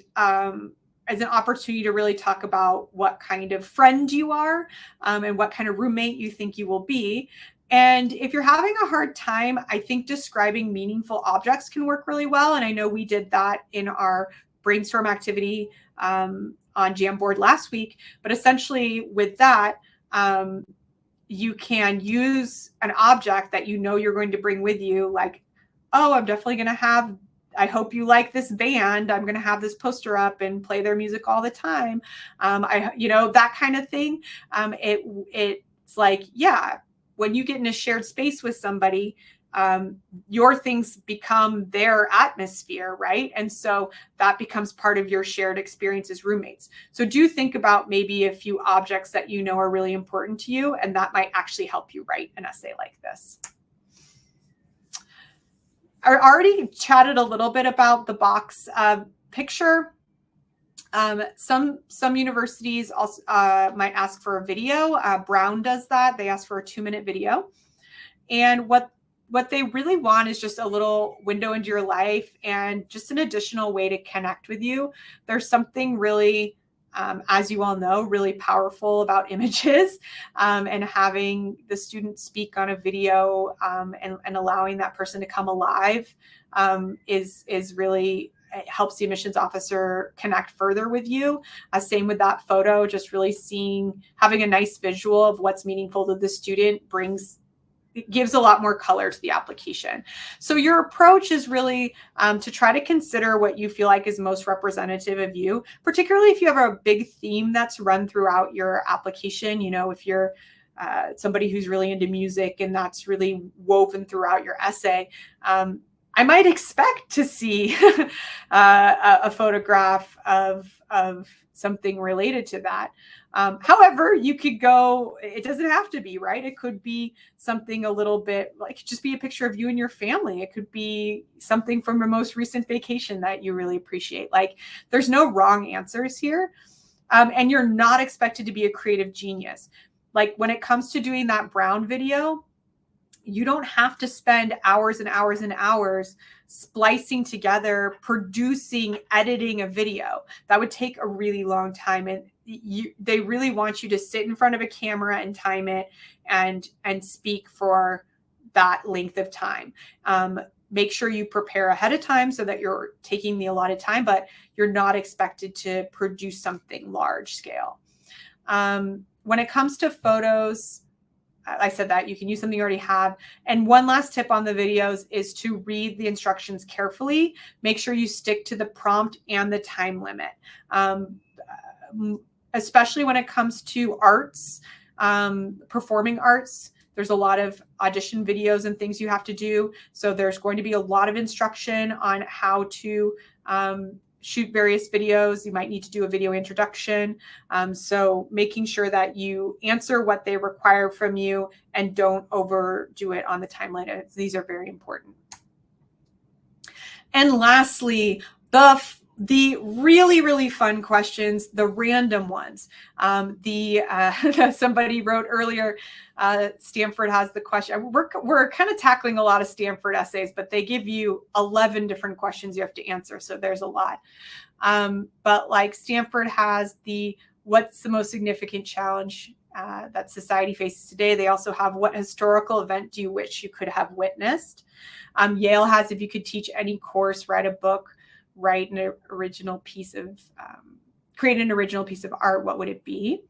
as an opportunity to really talk about what kind of friend you are, and what kind of roommate you think you will be. And if you're having a hard time, I think describing meaningful objects can work really well. And I know we did that in our brainstorm activity on Jamboard last week. But essentially with that, you can use an object that you know you're going to bring with you, like, oh, I'm definitely going to have, I hope you like this band, I'm going to have this poster up and play their music all the time. That kind of thing. It's like, yeah, when you get in a shared space with somebody, your things become their atmosphere, right? And so that becomes part of your shared experience as roommates. So do think about maybe a few objects that you know are really important to you, and that might actually help you write an essay like this. I already chatted a little bit about the box picture. Some universities also might ask for a video. Brown does that. They ask for a 2-minute video. And what they really want is just a little window into your life and just an additional way to connect with you. There's something really, as you all know, really powerful about images, and having the student speak on a video, and allowing that person to come alive, is really, it helps the admissions officer connect further with you. Same with that photo, just really having a nice visual of what's meaningful to the student it gives a lot more color to the application. So your approach is really to try to consider what you feel like is most representative of you, particularly if you have a big theme that's run throughout your application. If you're somebody who's really into music and that's really woven throughout your essay, I might expect to see a photograph of something related to that. However, you could go, it doesn't have to be, right? It could be something a little bit, like, just be a picture of you and your family. It could be something from your most recent vacation that you really appreciate. Like, there's no wrong answers here. And you're not expected to be a creative genius. Like, when it comes to doing that Brown video, you don't have to spend hours and hours and hours splicing together, producing, editing a video. That would take a really long time. And they really want you to sit in front of a camera and time it and speak for that length of time. Make sure you prepare ahead of time so that you're taking the allotted time, but you're not expected to produce something large scale. When it comes to photos, I said that you can use something you already have. And one last tip on the videos is to read the instructions carefully. Make sure you stick to the prompt and the time limit. Especially when it comes to arts, performing arts, there's a lot of audition videos and things you have to do. So there's going to be a lot of instruction on how to shoot various videos. You might need to do a video introduction. So making sure that you answer what they require from you and don't overdo it on the timeline. These are very important. And lastly, the really, really fun questions, the random ones. Somebody wrote earlier, Stanford has the question. We're kind of tackling a lot of Stanford essays, but they give you 11 different questions you have to answer. So there's a lot. But like Stanford has what's the most significant challenge that society faces today? They also have, what historical event do you wish you could have witnessed? Yale has, if you could teach any course, write a book, create an original piece of art, what would it be?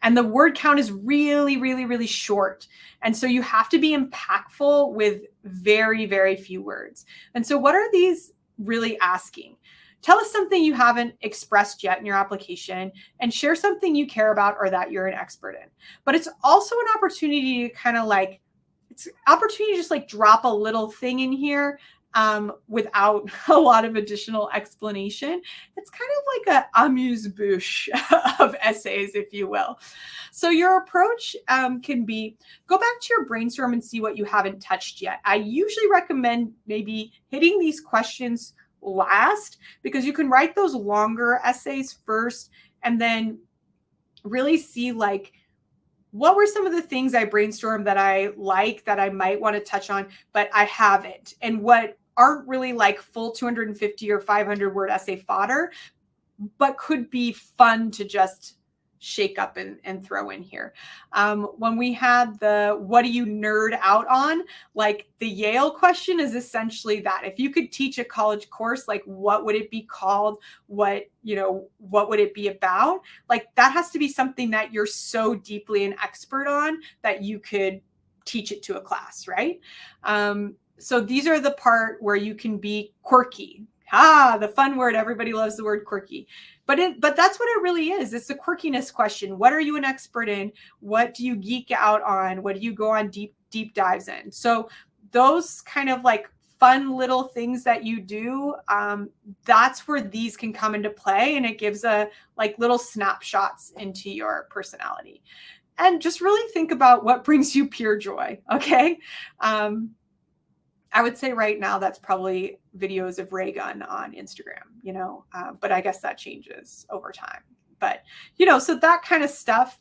And the word count is really, really, really short. And so you have to be impactful with very, very few words. And so what are these really asking? Tell us something you haven't expressed yet in your application, and share something you care about or that you're an expert in. But it's also an opportunity to kind of just like drop a little thing in here without a lot of additional explanation. It's kind of like a amuse-bouche of essays, if you will. So your approach can be, go back to your brainstorm and see what you haven't touched yet. I usually recommend maybe hitting these questions last, because you can write those longer essays first and then really see like, what were some of the things I brainstormed that I like that I might want to touch on, but I haven't, and what aren't really like full 250 or 500 word essay fodder, but could be fun to just shake up and throw in here. When we had the what do you nerd out on, like the Yale question is essentially that. If you could teach a college course, like what would it be called? What would it be about? Like that has to be something that you're so deeply an expert on that you could teach it to a class, right? So these are the part where you can be quirky. The fun word. Everybody loves the word quirky. But that's what it really is. It's the quirkiness question. What are you an expert in? What do you geek out on? What do you go on deep dives in? So those kind of like fun little things that you do, that's where these can come into play, and it gives a like little snapshots into your personality. And just really think about what brings you pure joy. Okay. I would say right now that's probably videos of ray gun on Instagram, but I guess that changes over time. But, so that kind of stuff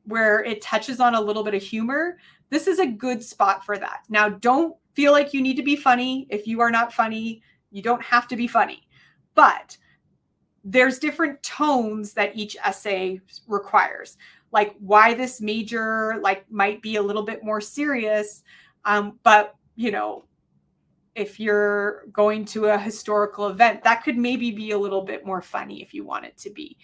where it touches on a little bit of humor, this is a good spot for that. Now, don't feel like you need to be funny. If you are not funny, you don't have to be funny. But there's different tones that each essay requires. Like why this major might be a little bit more serious, but if you're going to a historical event, that could maybe be a little bit more funny if you want it to be.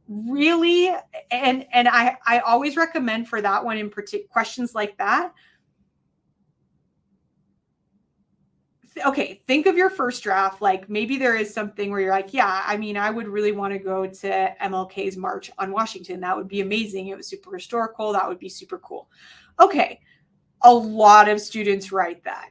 Really, and I always recommend for that one in particular, questions like that. Okay, think of your first draft. Like maybe there is something where you're like, yeah, I mean, I would really want to go to MLK's March on Washington. That would be amazing. It was super historical. That would be super cool. Okay. A lot of students write that.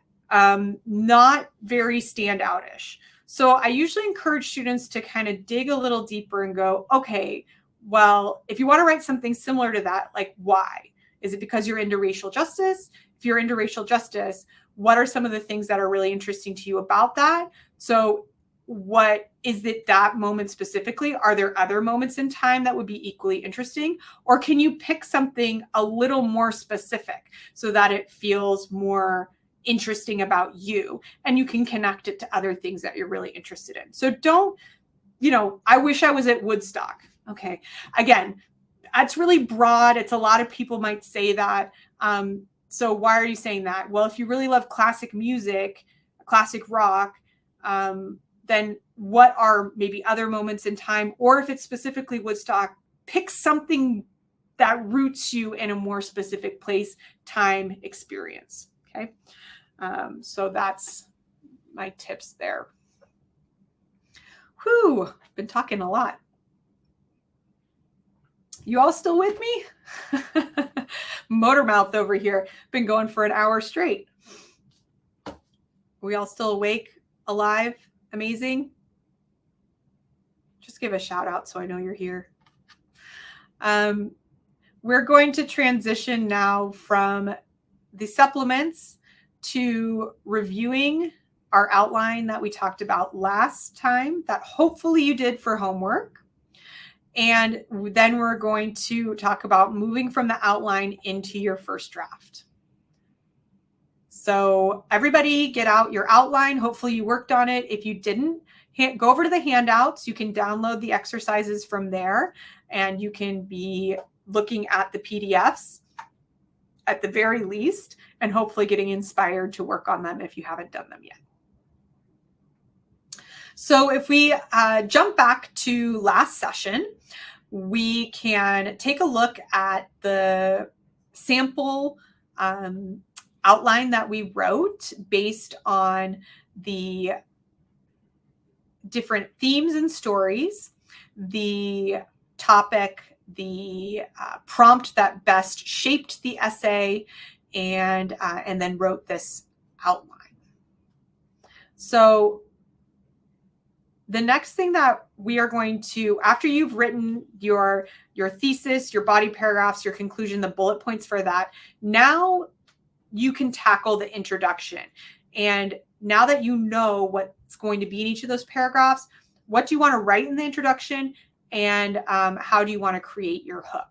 Not very standout-ish. So I usually encourage students to kind of dig a little deeper and go, okay, well, if you want to write something similar to that, like why? Is it because you're into racial justice? If you're into racial justice, what are some of the things that are really interesting to you about that? So what is it that moment specifically? Are there other moments in time that would be equally interesting? Or can you pick something a little more specific so that it feels more interesting about you and you can connect it to other things that you're really interested in? So don't, I wish I was at Woodstock. Okay. Again, that's really broad. It's a lot of people might say that. So why are you saying that? Well, if you really love classic music, classic rock, then what are maybe other moments in time? Or if it's specifically Woodstock, pick something that roots you in a more specific place, time, experience. Okay. So that's my tips there. Whew, been talking a lot. You all still with me? Motor mouth over here. Been going for an hour straight. We all still awake, alive, amazing? Just give a shout out so I know you're here. We're going to transition now from the supplements to reviewing our outline that we talked about last time that hopefully you did for homework. And then we're going to talk about moving from the outline into your first draft. So everybody get out your outline. Hopefully you worked on it. If you didn't, go over to the handouts. You can download the exercises from there, and you can be looking at the PDFs at the very least, and hopefully getting inspired to work on them if you haven't done them yet. So if we jump back to last session, we can take a look at the sample outline that we wrote based on the different themes and stories, the topic, the prompt that best shaped the essay, and then wrote this outline. So the next thing that we are going to, after you've written your thesis, your body paragraphs, your conclusion, the bullet points for that, now you can tackle the introduction. And now that you know what's going to be in each of those paragraphs, what do you want to write in the introduction, and how do you want to create your hook?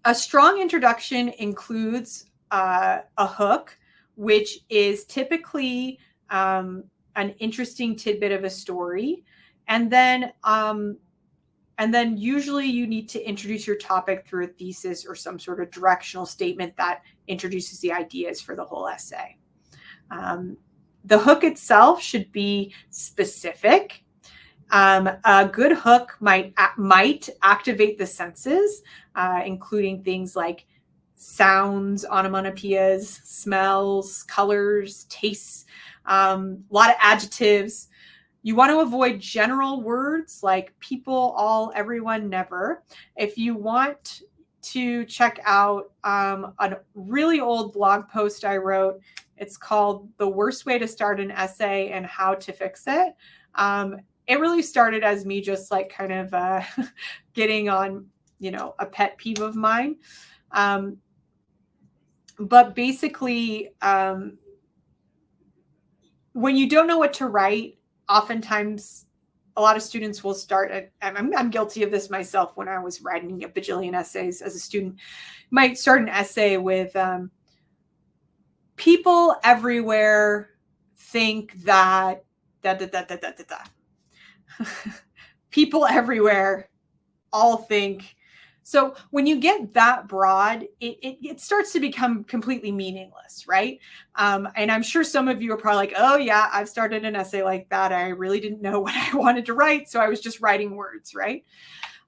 A strong introduction includes a hook, which is typically an interesting tidbit of a story. And then usually you need to introduce your topic through a thesis or some sort of directional statement that introduces the ideas for the whole essay. The hook itself should be specific. A good hook might activate the senses, including things like sounds, onomatopoeias, smells, colors, tastes, a lot of adjectives. You want to avoid general words like people, all, everyone, never. If you want to check out a really old blog post I wrote, it's called The Worst Way to Start an Essay and How to Fix It. It really started as me just like kind of getting on, a pet peeve of mine. But basically, when you don't know what to write, oftentimes a lot of students will start, I'm guilty of this myself when I was writing a bajillion essays as a student, might start an essay with people everywhere think that, people everywhere all think. So when you get that broad, it starts to become completely meaningless, right? And I'm sure some of you are probably like, oh yeah, I've started an essay like that. I really didn't know what I wanted to write, so I was just writing words, right?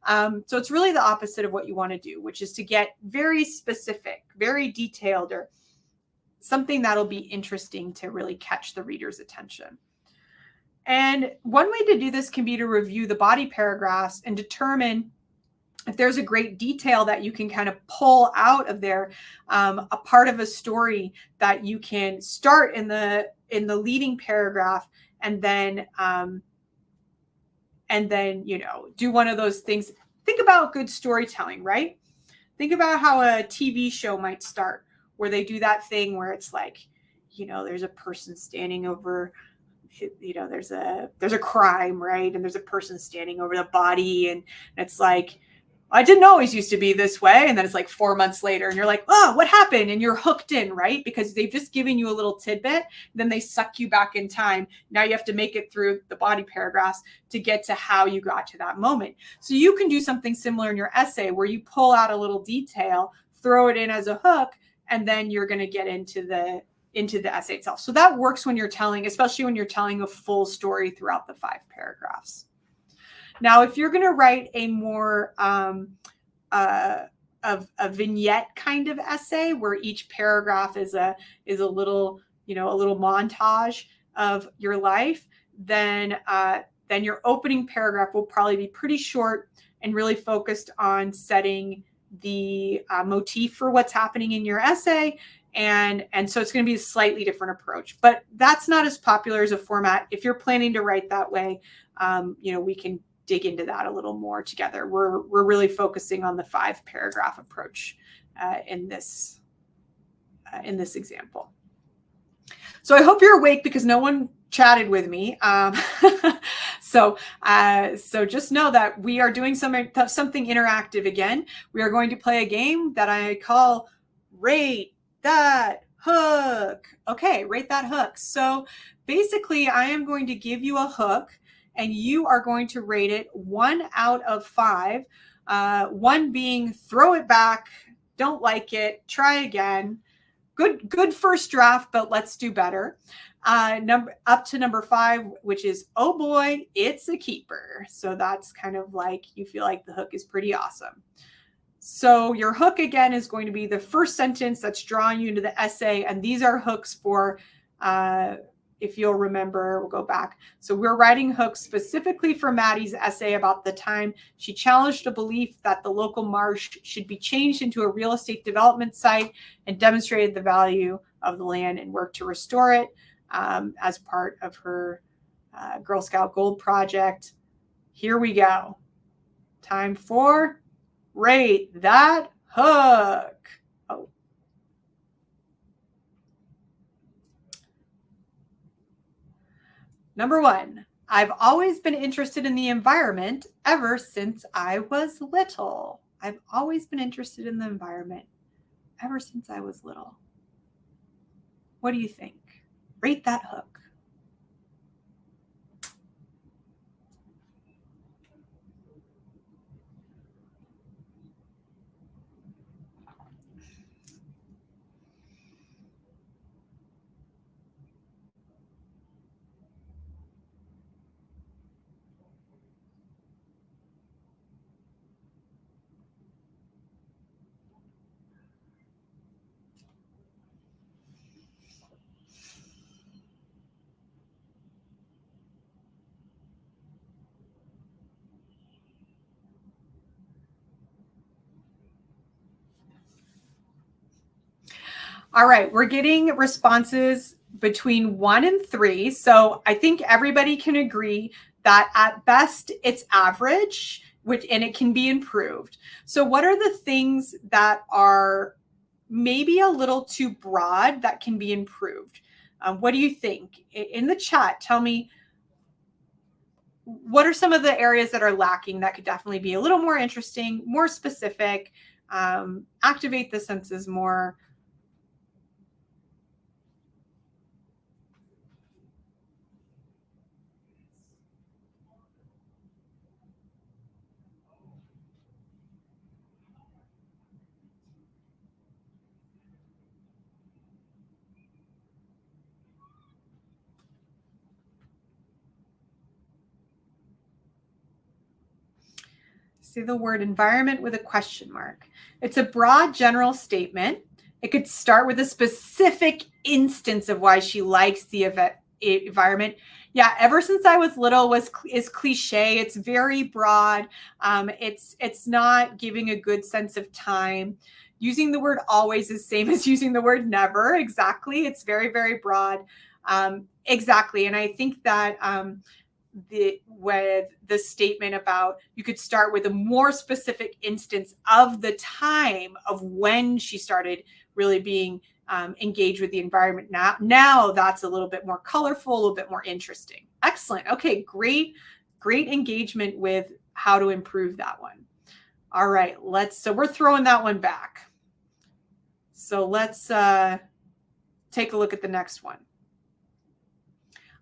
So it's really the opposite of what you want to do, which is to get very specific, very detailed, or something that'll be interesting to really catch the reader's attention. And one way to do this can be to review the body paragraphs and determine if there's a great detail that you can kind of pull out of there, a part of a story that you can start in the leading paragraph, and then do one of those things. Think about good storytelling, right? Think about how a TV show might start, where they do that thing where it's like, there's a person standing over, there's a crime, right? And there's a person standing over the body, and it's like, I didn't always used to be this way. And then it's like 4 months later and you're like, oh, what happened? And you're hooked in, right? Because they've just given you a little tidbit. Then they suck you back in time. Now you have to make it through the body paragraphs to get to how you got to that moment. So you can do something similar in your essay where you pull out a little detail, throw it in as a hook, and then you're going to get into the essay itself. So that works when you're telling, especially when you're telling a full story throughout the 5 paragraphs. Now, if you're going to write a more a vignette kind of essay where each paragraph is a little, a little montage of your life, then your opening paragraph will probably be pretty short and really focused on setting the motif for what's happening in your essay. And so it's going to be a slightly different approach, but that's not as popular as a format. If you're planning to write that way, we can dig into that a little more together. We're really focusing on the 5 paragraph approach in this example. So I hope you're awake because no one chatted with me. So just know that we are doing something interactive again. We are going to play a game that I call Rate That Hook. Okay, rate that hook. So basically I am going to give you a hook, and you are going to rate it 1 out of 5. 1 being throw it back, don't like it, try again. Good first draft, but let's do better. Up to number 5, which is, oh boy, it's a keeper. So that's kind of like you feel like the hook is pretty awesome. So your hook again is going to be the first sentence that's drawing you into the essay, and these are hooks for if you'll remember, we'll go back. So we're writing hooks specifically for Maddie's essay about the time she challenged a belief that the local marsh should be changed into a real estate development site and demonstrated the value of the land and worked to restore it. as part of her Girl Scout Gold project. Here we go. Time for Rate That Hook. Oh. Number 1, I've always been interested in the environment ever since I was little. I've always been interested in the environment ever since I was little. What do you think? Rate that hook. All right, we're getting responses between 1 and 3. So I think everybody can agree that at best it's average, and it can be improved. So what are the things that are maybe a little too broad that can be improved? What do you think? In the chat, tell me, what are some of the areas that are lacking that could definitely be a little more interesting, more specific, activate the senses more? See the word environment with a question mark. It's a broad general statement. It could start with a specific instance of why she likes the environment. Yeah, ever since I was little is cliche. It's very broad. It's not giving a good sense of time. Using the word always is same as using the word never. Exactly. It's very, very broad. Exactly. And I think that with the statement about you could start with a more specific instance of the time of when she started really being engaged with the environment. Now that's a little bit more colorful, a little bit more interesting. Excellent. Okay, great engagement with how to improve that one. All right, so we're throwing that one back. So let's take a look at the next one.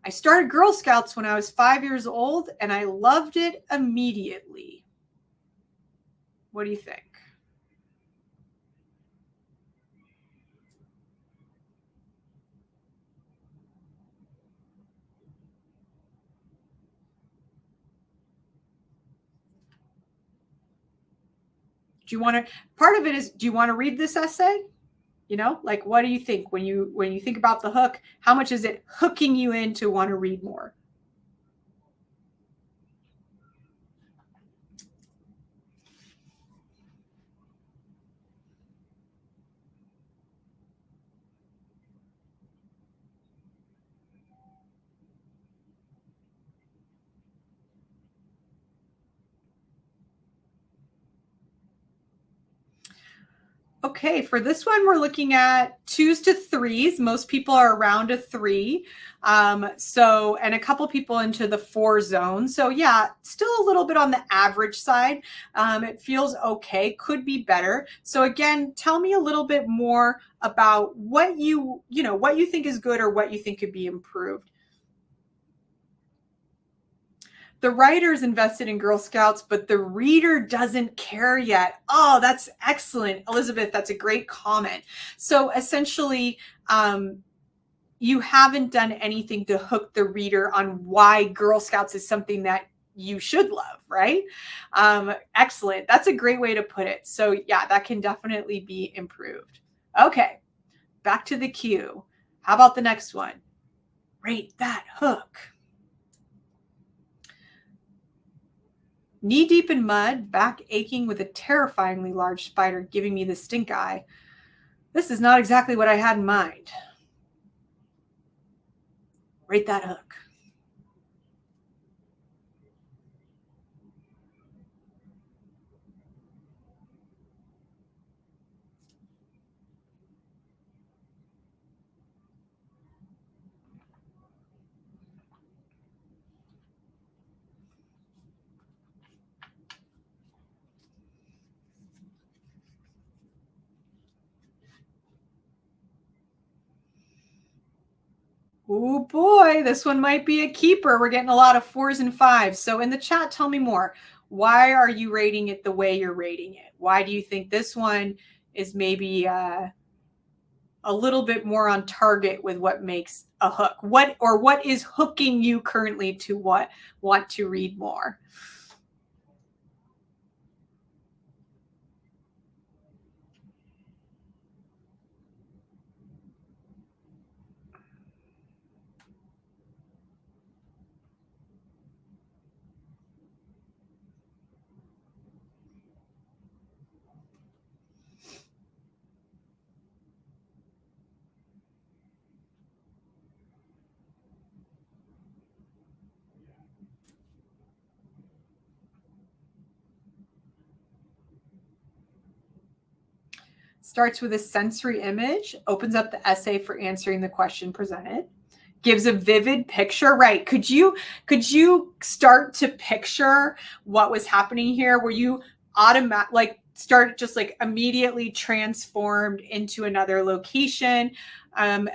I started Girl Scouts when I was 5 years old, and I loved it immediately. What do you think? Do you want to? Part of it is, do you want to read this essay? You know, like, what do you think when you think about the hook? How much is it hooking you in to want to read more? Okay, for this one, we're looking at 2s to 3s. Most people are around a 3. And a couple people into the 4 zone. So yeah, still a little bit on the average side. It feels okay, could be better. So again, tell me a little bit more about what you think is good or what you think could be improved. The writer's invested in Girl Scouts, but the reader doesn't care yet. Oh, that's excellent. Elizabeth, that's a great comment. So essentially, you haven't done anything to hook the reader on why Girl Scouts is something that you should love, right? Excellent. That's a great way to put it. So yeah, that can definitely be improved. Okay, back to the queue. How about the next one? Rate that hook. Knee deep in mud, back aching with a terrifyingly large spider giving me the stink eye. This is not exactly what I had in mind. Rate that hook. Oh boy, this one might be a keeper. We're getting a lot of 4s and 5s. So in the chat, tell me more. Why are you rating it the way you're rating it? Why do you think this one is maybe a little bit more on target with what makes a hook? What is hooking you currently to want to read more? Starts with a sensory image, opens up the essay for answering the question presented, gives a vivid picture. Right. Could you start to picture what was happening here? Were you start just like immediately transformed into another location?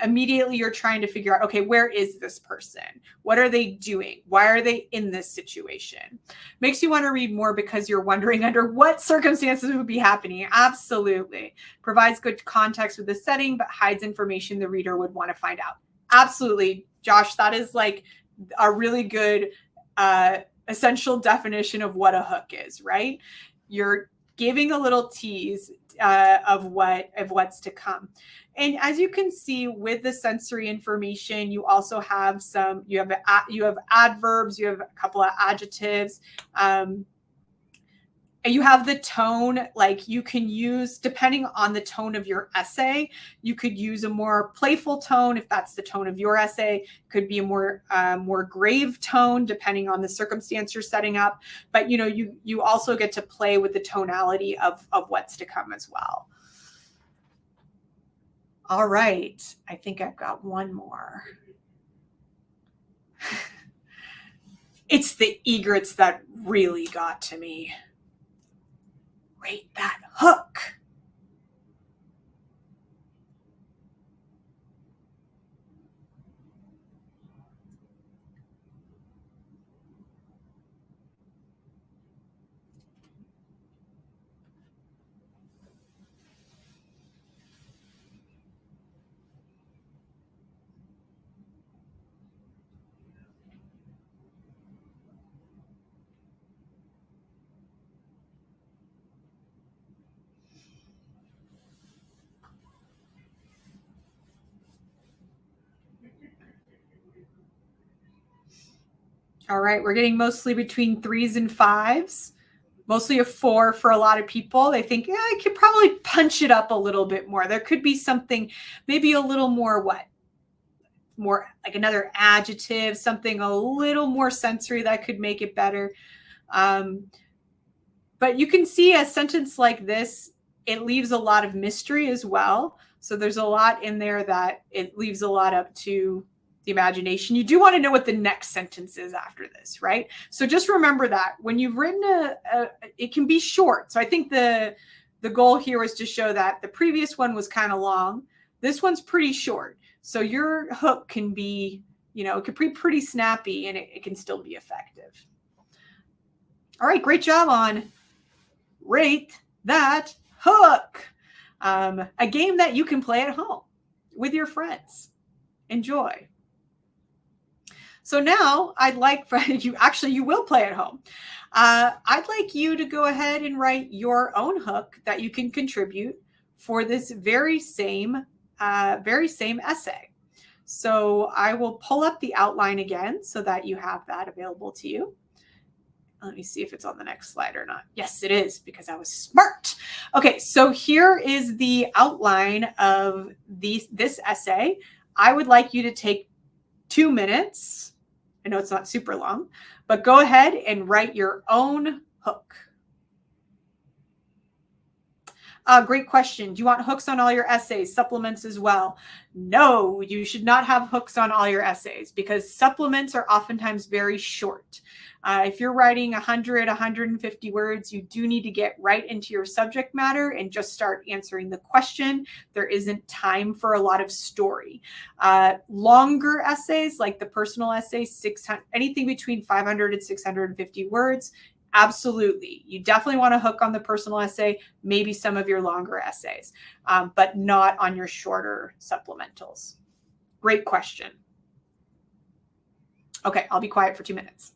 Immediately you're trying to figure out, okay, where is this person? What are they doing? Why are they in this situation? Makes you want to read more because you're wondering under what circumstances would be happening. Absolutely. Provides good context with the setting, but hides information the reader would want to find out. Absolutely, Josh. That is like a really good essential definition of what a hook is, right? You're giving a little tease of what's to come. And as you can see with the sensory information, you also have you have adverbs, you have a couple of adjectives. And you have the tone, like you can use, depending on the tone of your essay, you could use a more playful tone if that's the tone of your essay. Could be a more grave tone depending on the circumstance you're setting up. But you also get to play with the tonality of what's to come as well. All right, I think I've got one more. It's the egrets that really got to me. Rate that hook. All right, we're getting mostly between 3s and 5s, mostly a 4 for a lot of people. They think, I could probably punch it up a little bit more. There could be something, maybe a little more more like another adjective, something a little more sensory that could make it better. But you can see a sentence like this, it leaves a lot of mystery as well. So there's a lot in there that it leaves a lot up to the imagination. You do want to know what the next sentence is after this, right? So just remember that when you've written it can be short. So I think the goal here was to show that the previous one was kind of long. This one's pretty short. So your hook can be, it could be pretty snappy and it can still be effective. All right, great job on Rate That Hook. A game that you can play at home with your friends. Enjoy. So now I'd like for you, actually you will play at home. I'd like you to go ahead and write your own hook that you can contribute for this very same essay. So I will pull up the outline again so that you have that available to you. Let me see if it's on the next slide or not. Yes, it is, because I was smart. Okay, so here is the outline of this essay. I would like you to take 2 minutes. I know it's not super long, but go ahead and write your own hook. Great question. Do you want hooks on all your essays, supplements as well? No, you should not have hooks on all your essays because supplements are oftentimes very short. If you're writing 100, 150 words, you do need to get right into your subject matter and just start answering the question. There isn't time for a lot of story. Longer essays, like the personal essays, 600, anything between 500 and 650 words, absolutely. You definitely want to hook on the personal essay, maybe some of your longer essays, but not on your shorter supplementals. Great question. Okay, I'll be quiet for 2 minutes.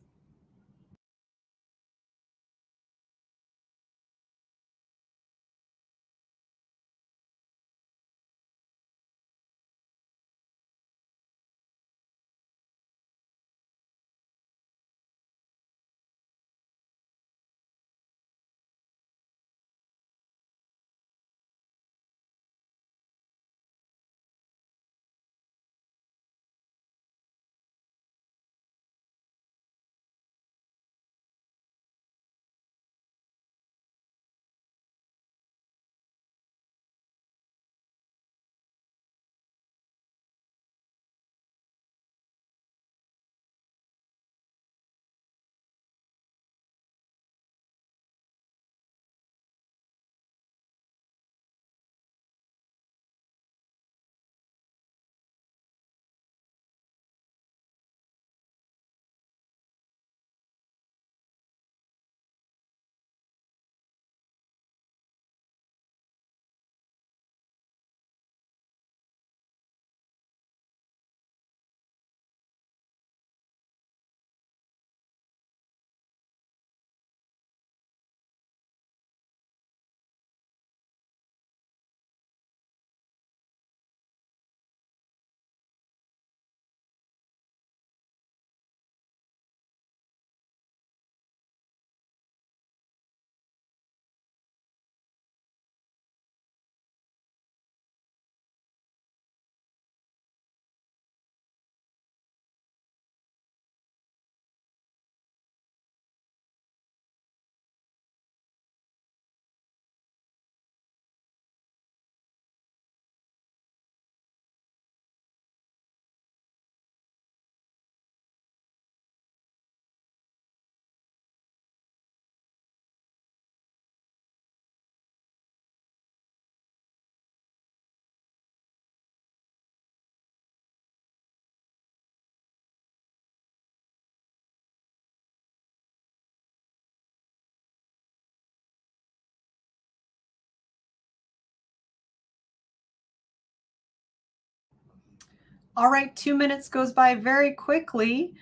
All right, 2 minutes goes by very quickly.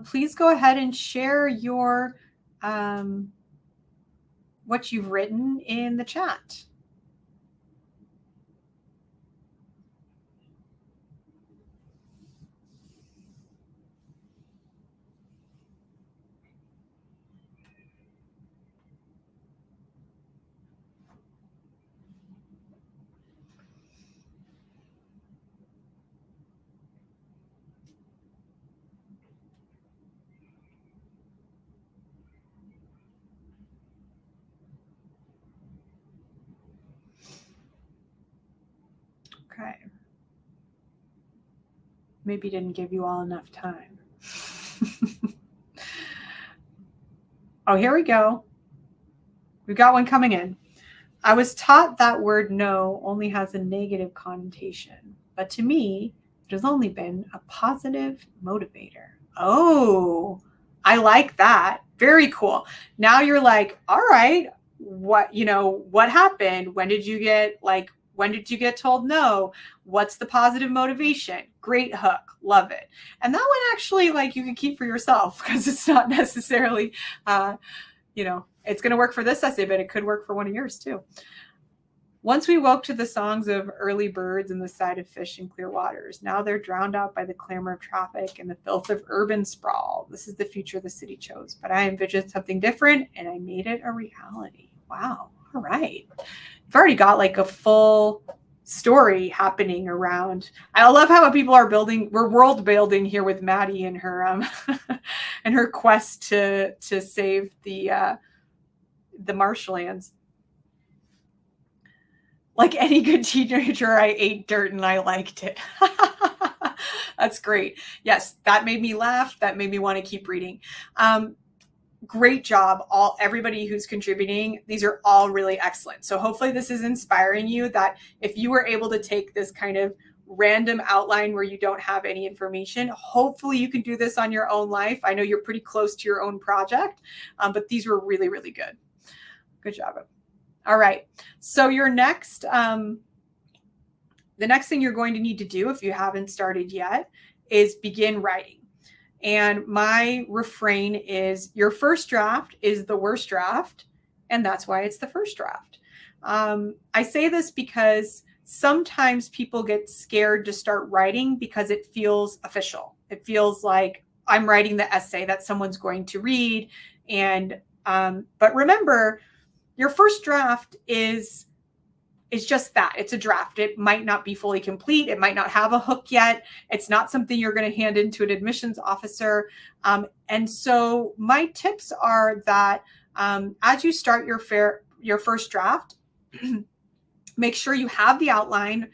Please go ahead and share your what you've written in the chat. Okay. Maybe didn't give you all enough time. Oh, here we go. We've got one coming in. I was taught that word no only has a negative connotation, but to me, it has only been a positive motivator. Oh, I like that. Very cool. Now you're like, all right, what happened? When did you get told no? What's the positive motivation? Great hook. Love it. And that one actually, you can keep for yourself because it's not necessarily, it's going to work for this essay, but it could work for one of yours too. Once we woke to the songs of early birds and the sight of fish in clear waters. Now they're drowned out by the clamor of traffic and the filth of urban sprawl. This is the future the city chose, but I envisioned something different and I made it a reality. Wow. All right. You've already got a full story happening around. I love how people are we're world building here with Maddie and her and her quest to save the marshlands. Like any good teenager, I ate dirt and I liked it. That's great. Yes, that made me laugh. That made me want to keep reading. Great job, everybody who's contributing. These are all really excellent. So hopefully this is inspiring you that if you were able to take this kind of random outline where you don't have any information, hopefully you can do this on your own life. I know you're pretty close to your own project, but these were really, really good. Good job. All right. So your next, the next thing you're going to need to do if you haven't started yet is begin writing. And my refrain is your first draft is the worst draft. And that's why it's the first draft. I say this because sometimes people get scared to start writing because it feels official. It feels like I'm writing the essay that someone's going to read. And, but remember, your first draft is just that. It's a draft. It might not be fully complete. It might not have a hook yet. It's not something you're going to hand into an admissions officer. And so my tips are that as you start your first draft, make sure you have the outline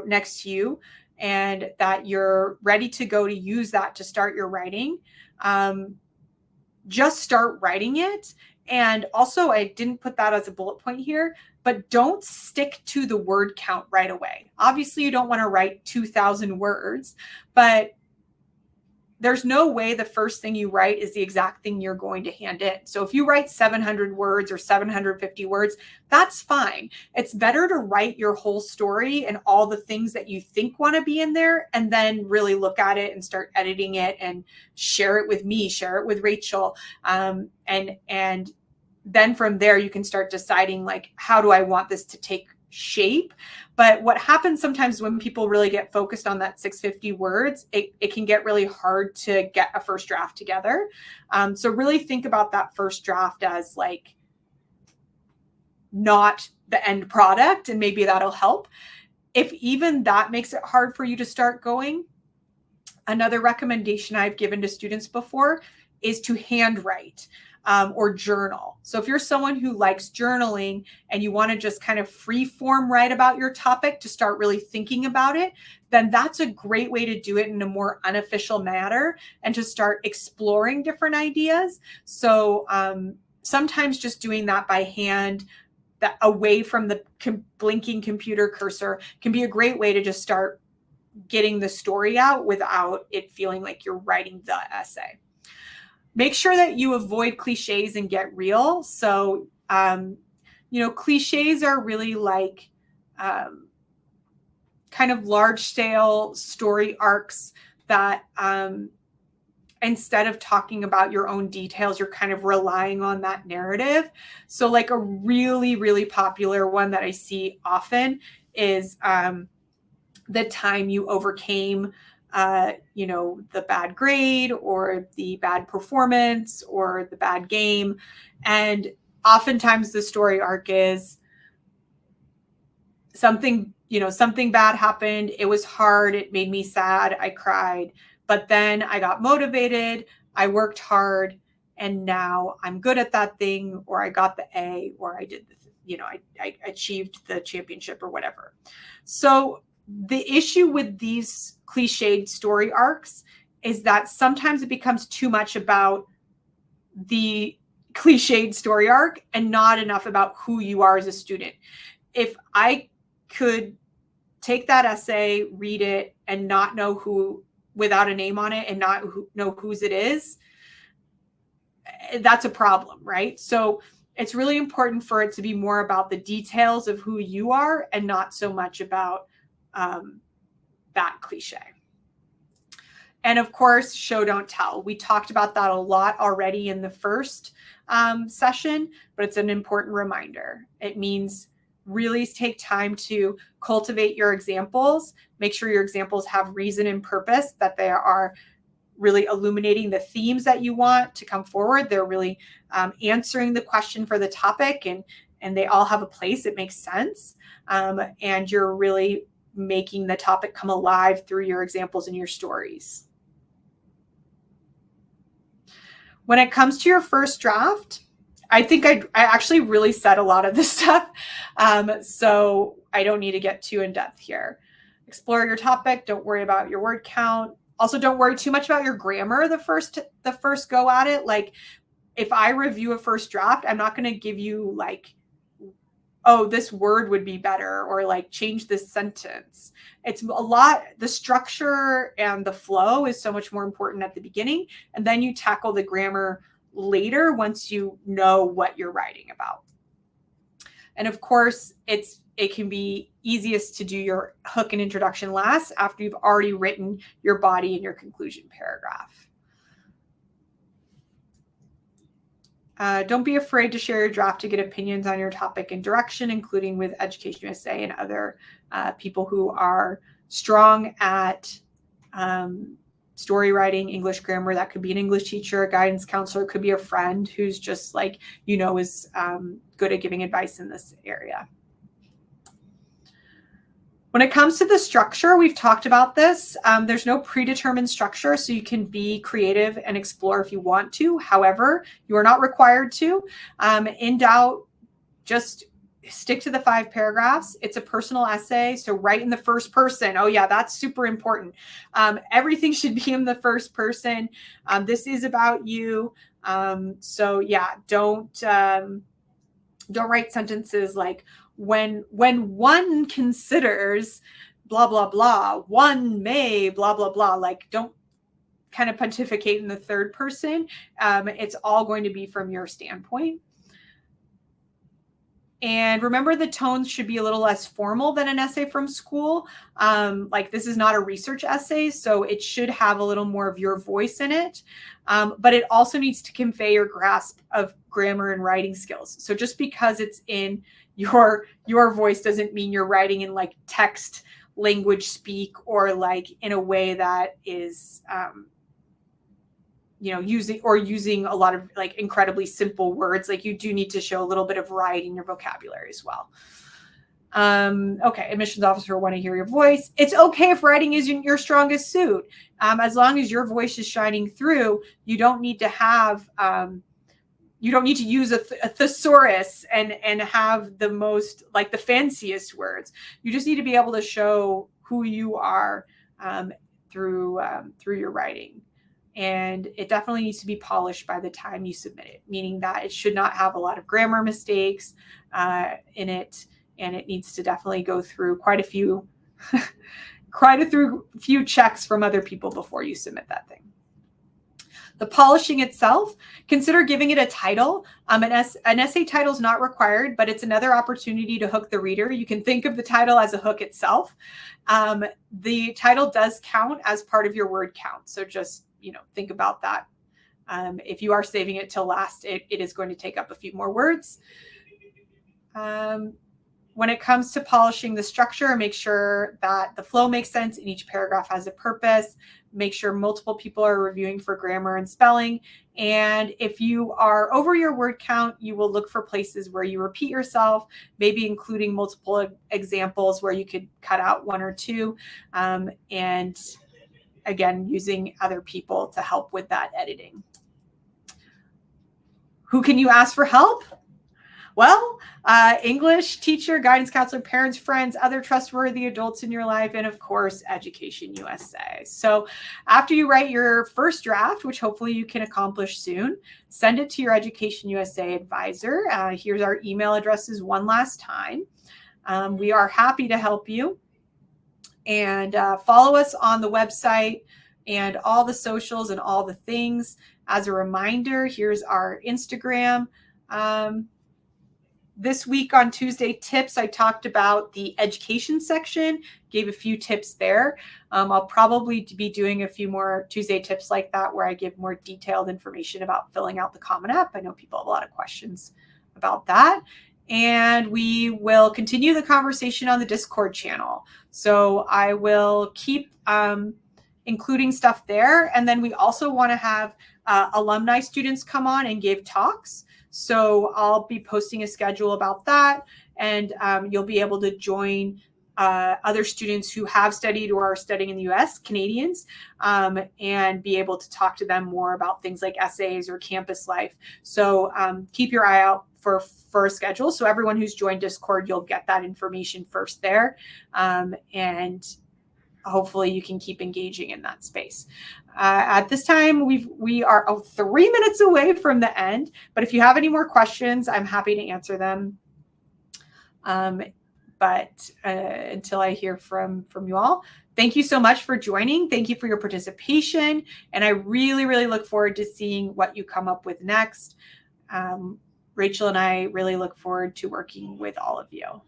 next to you and that you're ready to go to use that to start your writing. Just start writing it. And also, I didn't put that as a bullet point here, but don't stick to the word count right away. Obviously, you don't want to write 2,000 words, but there's no way the first thing you write is the exact thing you're going to hand in. So if you write 700 words or 750 words, that's fine. It's better to write your whole story and all the things that you think want to be in there, and then really look at it and start editing it and share it with me, share it with Rachel. And then from there, you can start deciding, like, how do I want this to take shape? But what happens sometimes when people really get focused on that 650 words, it can get really hard to get a first draft together. So really think about that first draft as like not the end product, and maybe that'll help. If even that makes it hard for you to start going, another recommendation I've given to students before is to handwrite. Or journal. So if you're someone who likes journaling and you want to just kind of free form write about your topic to start really thinking about it, then that's a great way to do it in a more unofficial manner and to start exploring different ideas. So sometimes just doing that by hand, that away from the blinking computer cursor, can be a great way to just start getting the story out without it feeling like you're writing the essay. Make sure that you avoid cliches and get real. So, cliches are really like kind of large scale story arcs that instead of talking about your own details, you're kind of relying on that narrative. So like a really, really popular one that I see often is the time you overcame the bad grade or the bad performance or the bad game. And oftentimes the story arc is something bad happened. It was hard. It made me sad. I cried, but then I got motivated. I worked hard, and now I'm good at that thing, or I got the A, or I did I achieved the championship or whatever. So the issue with these cliched story arcs is that sometimes it becomes too much about the cliched story arc and not enough about who you are as a student. If I could take that essay, read it, and not know who, without a name on it, and not know whose it is, that's a problem, right? So it's really important for it to be more about the details of who you are and not so much about that cliche. And of course, show, don't tell. We talked about that a lot already in the first session, but it's an important reminder. It means really take time to cultivate your examples. Make sure your examples have reason and purpose, that they are really illuminating the themes that you want to come forward. They're really answering the question for the topic, and they all have a place. It makes sense. And you're really making the topic come alive through your examples and your stories. When it comes to your first draft, I think I actually really said a lot of this stuff, so I don't need to get too in depth here. Explore your topic. Don't worry about your word count. Also, don't worry too much about your grammar the first go at it. Like, if I review a first draft, I'm not going to give you like, oh, this word would be better, or like change this sentence. It's a lot. The structure and the flow is so much more important at the beginning. And then you tackle the grammar later once you know what you're writing about. And of course, it can be easiest to do your hook and introduction last after you've already written your body and your conclusion paragraph. Don't be afraid to share your draft to get opinions on your topic and direction, including with Education USA and other people who are strong at story writing, English grammar. That could be an English teacher, a guidance counselor, it could be a friend who's just like, is good at giving advice in this area. When it comes to the structure, we've talked about this. There's no predetermined structure, so you can be creative and explore if you want to. However, you are not required to. In doubt, just stick to the 5 paragraphs. It's a personal essay, so write in the first person. Oh yeah, that's super important. Everything should be in the first person. This is about you. So yeah, don't write sentences like, when one considers blah, blah, blah, one may blah, blah, blah. Like, don't kind of pontificate in the third person. It's all going to be from your standpoint. And remember, the tones should be a little less formal than an essay from school. Like, this is not a research essay, so it should have a little more of your voice in it. But it also needs to convey your grasp of grammar and writing skills. So just because it's in your voice doesn't mean you're writing in like text language speak, or like in a way that is using a lot of like incredibly simple words. Like, you do need to show a little bit of variety in your vocabulary as well. Okay, admissions officer, want to hear your voice. It's okay if writing isn't your strongest suit. As long as your voice is shining through, you don't need to have you don't need to use a thesaurus and have the most, like, the fanciest words. You just need to be able to show who you are through your writing. And it definitely needs to be polished by the time you submit it, meaning that it should not have a lot of grammar mistakes in it. And it needs to definitely go through quite a few checks from other people before you submit that thing. The polishing itself, consider giving it a title. An essay title is not required, but it's another opportunity to hook the reader. You can think of the title as a hook itself. The title does count as part of your word count. So just, think about that. If you are saving it till last, it is going to take up a few more words. When it comes to polishing the structure, make sure that the flow makes sense and each paragraph has a purpose. Make sure multiple people are reviewing for grammar and spelling. And if you are over your word count, you will look for places where you repeat yourself, maybe including multiple examples where you could cut out 1 or 2. And again, using other people to help with that editing. Who can you ask for help? Well, English teacher, guidance counselor, parents, friends, other trustworthy adults in your life, and of course, Education USA. So after you write your first draft, which hopefully you can accomplish soon, send it to your Education USA advisor. Here's our email addresses one last time. We are happy to help you. And follow us on the website and all the socials and all the things. As a reminder, here's our Instagram. This week on Tuesday Tips, I talked about the education section, gave a few tips there. I'll probably be doing a few more Tuesday Tips like that, where I give more detailed information about filling out the Common App. I know people have a lot of questions about that. And we will continue the conversation on the Discord channel. So I will keep including stuff there. And then we also want to have alumni students come on and give talks. So I'll be posting a schedule about that, and you'll be able to join other students who have studied or are studying in the US, Canadians, and be able to talk to them more about things like essays or campus life. So keep your eye out for a schedule. So everyone who's joined Discord, you'll get that information first there. And hopefully you can keep engaging in that space. At this time, we are 3 minutes away from the end, but if you have any more questions, I'm happy to answer them. But until I hear from you all, thank you so much for joining. Thank you for your participation. And I really, really look forward to seeing what you come up with next. Rachel and I really look forward to working with all of you.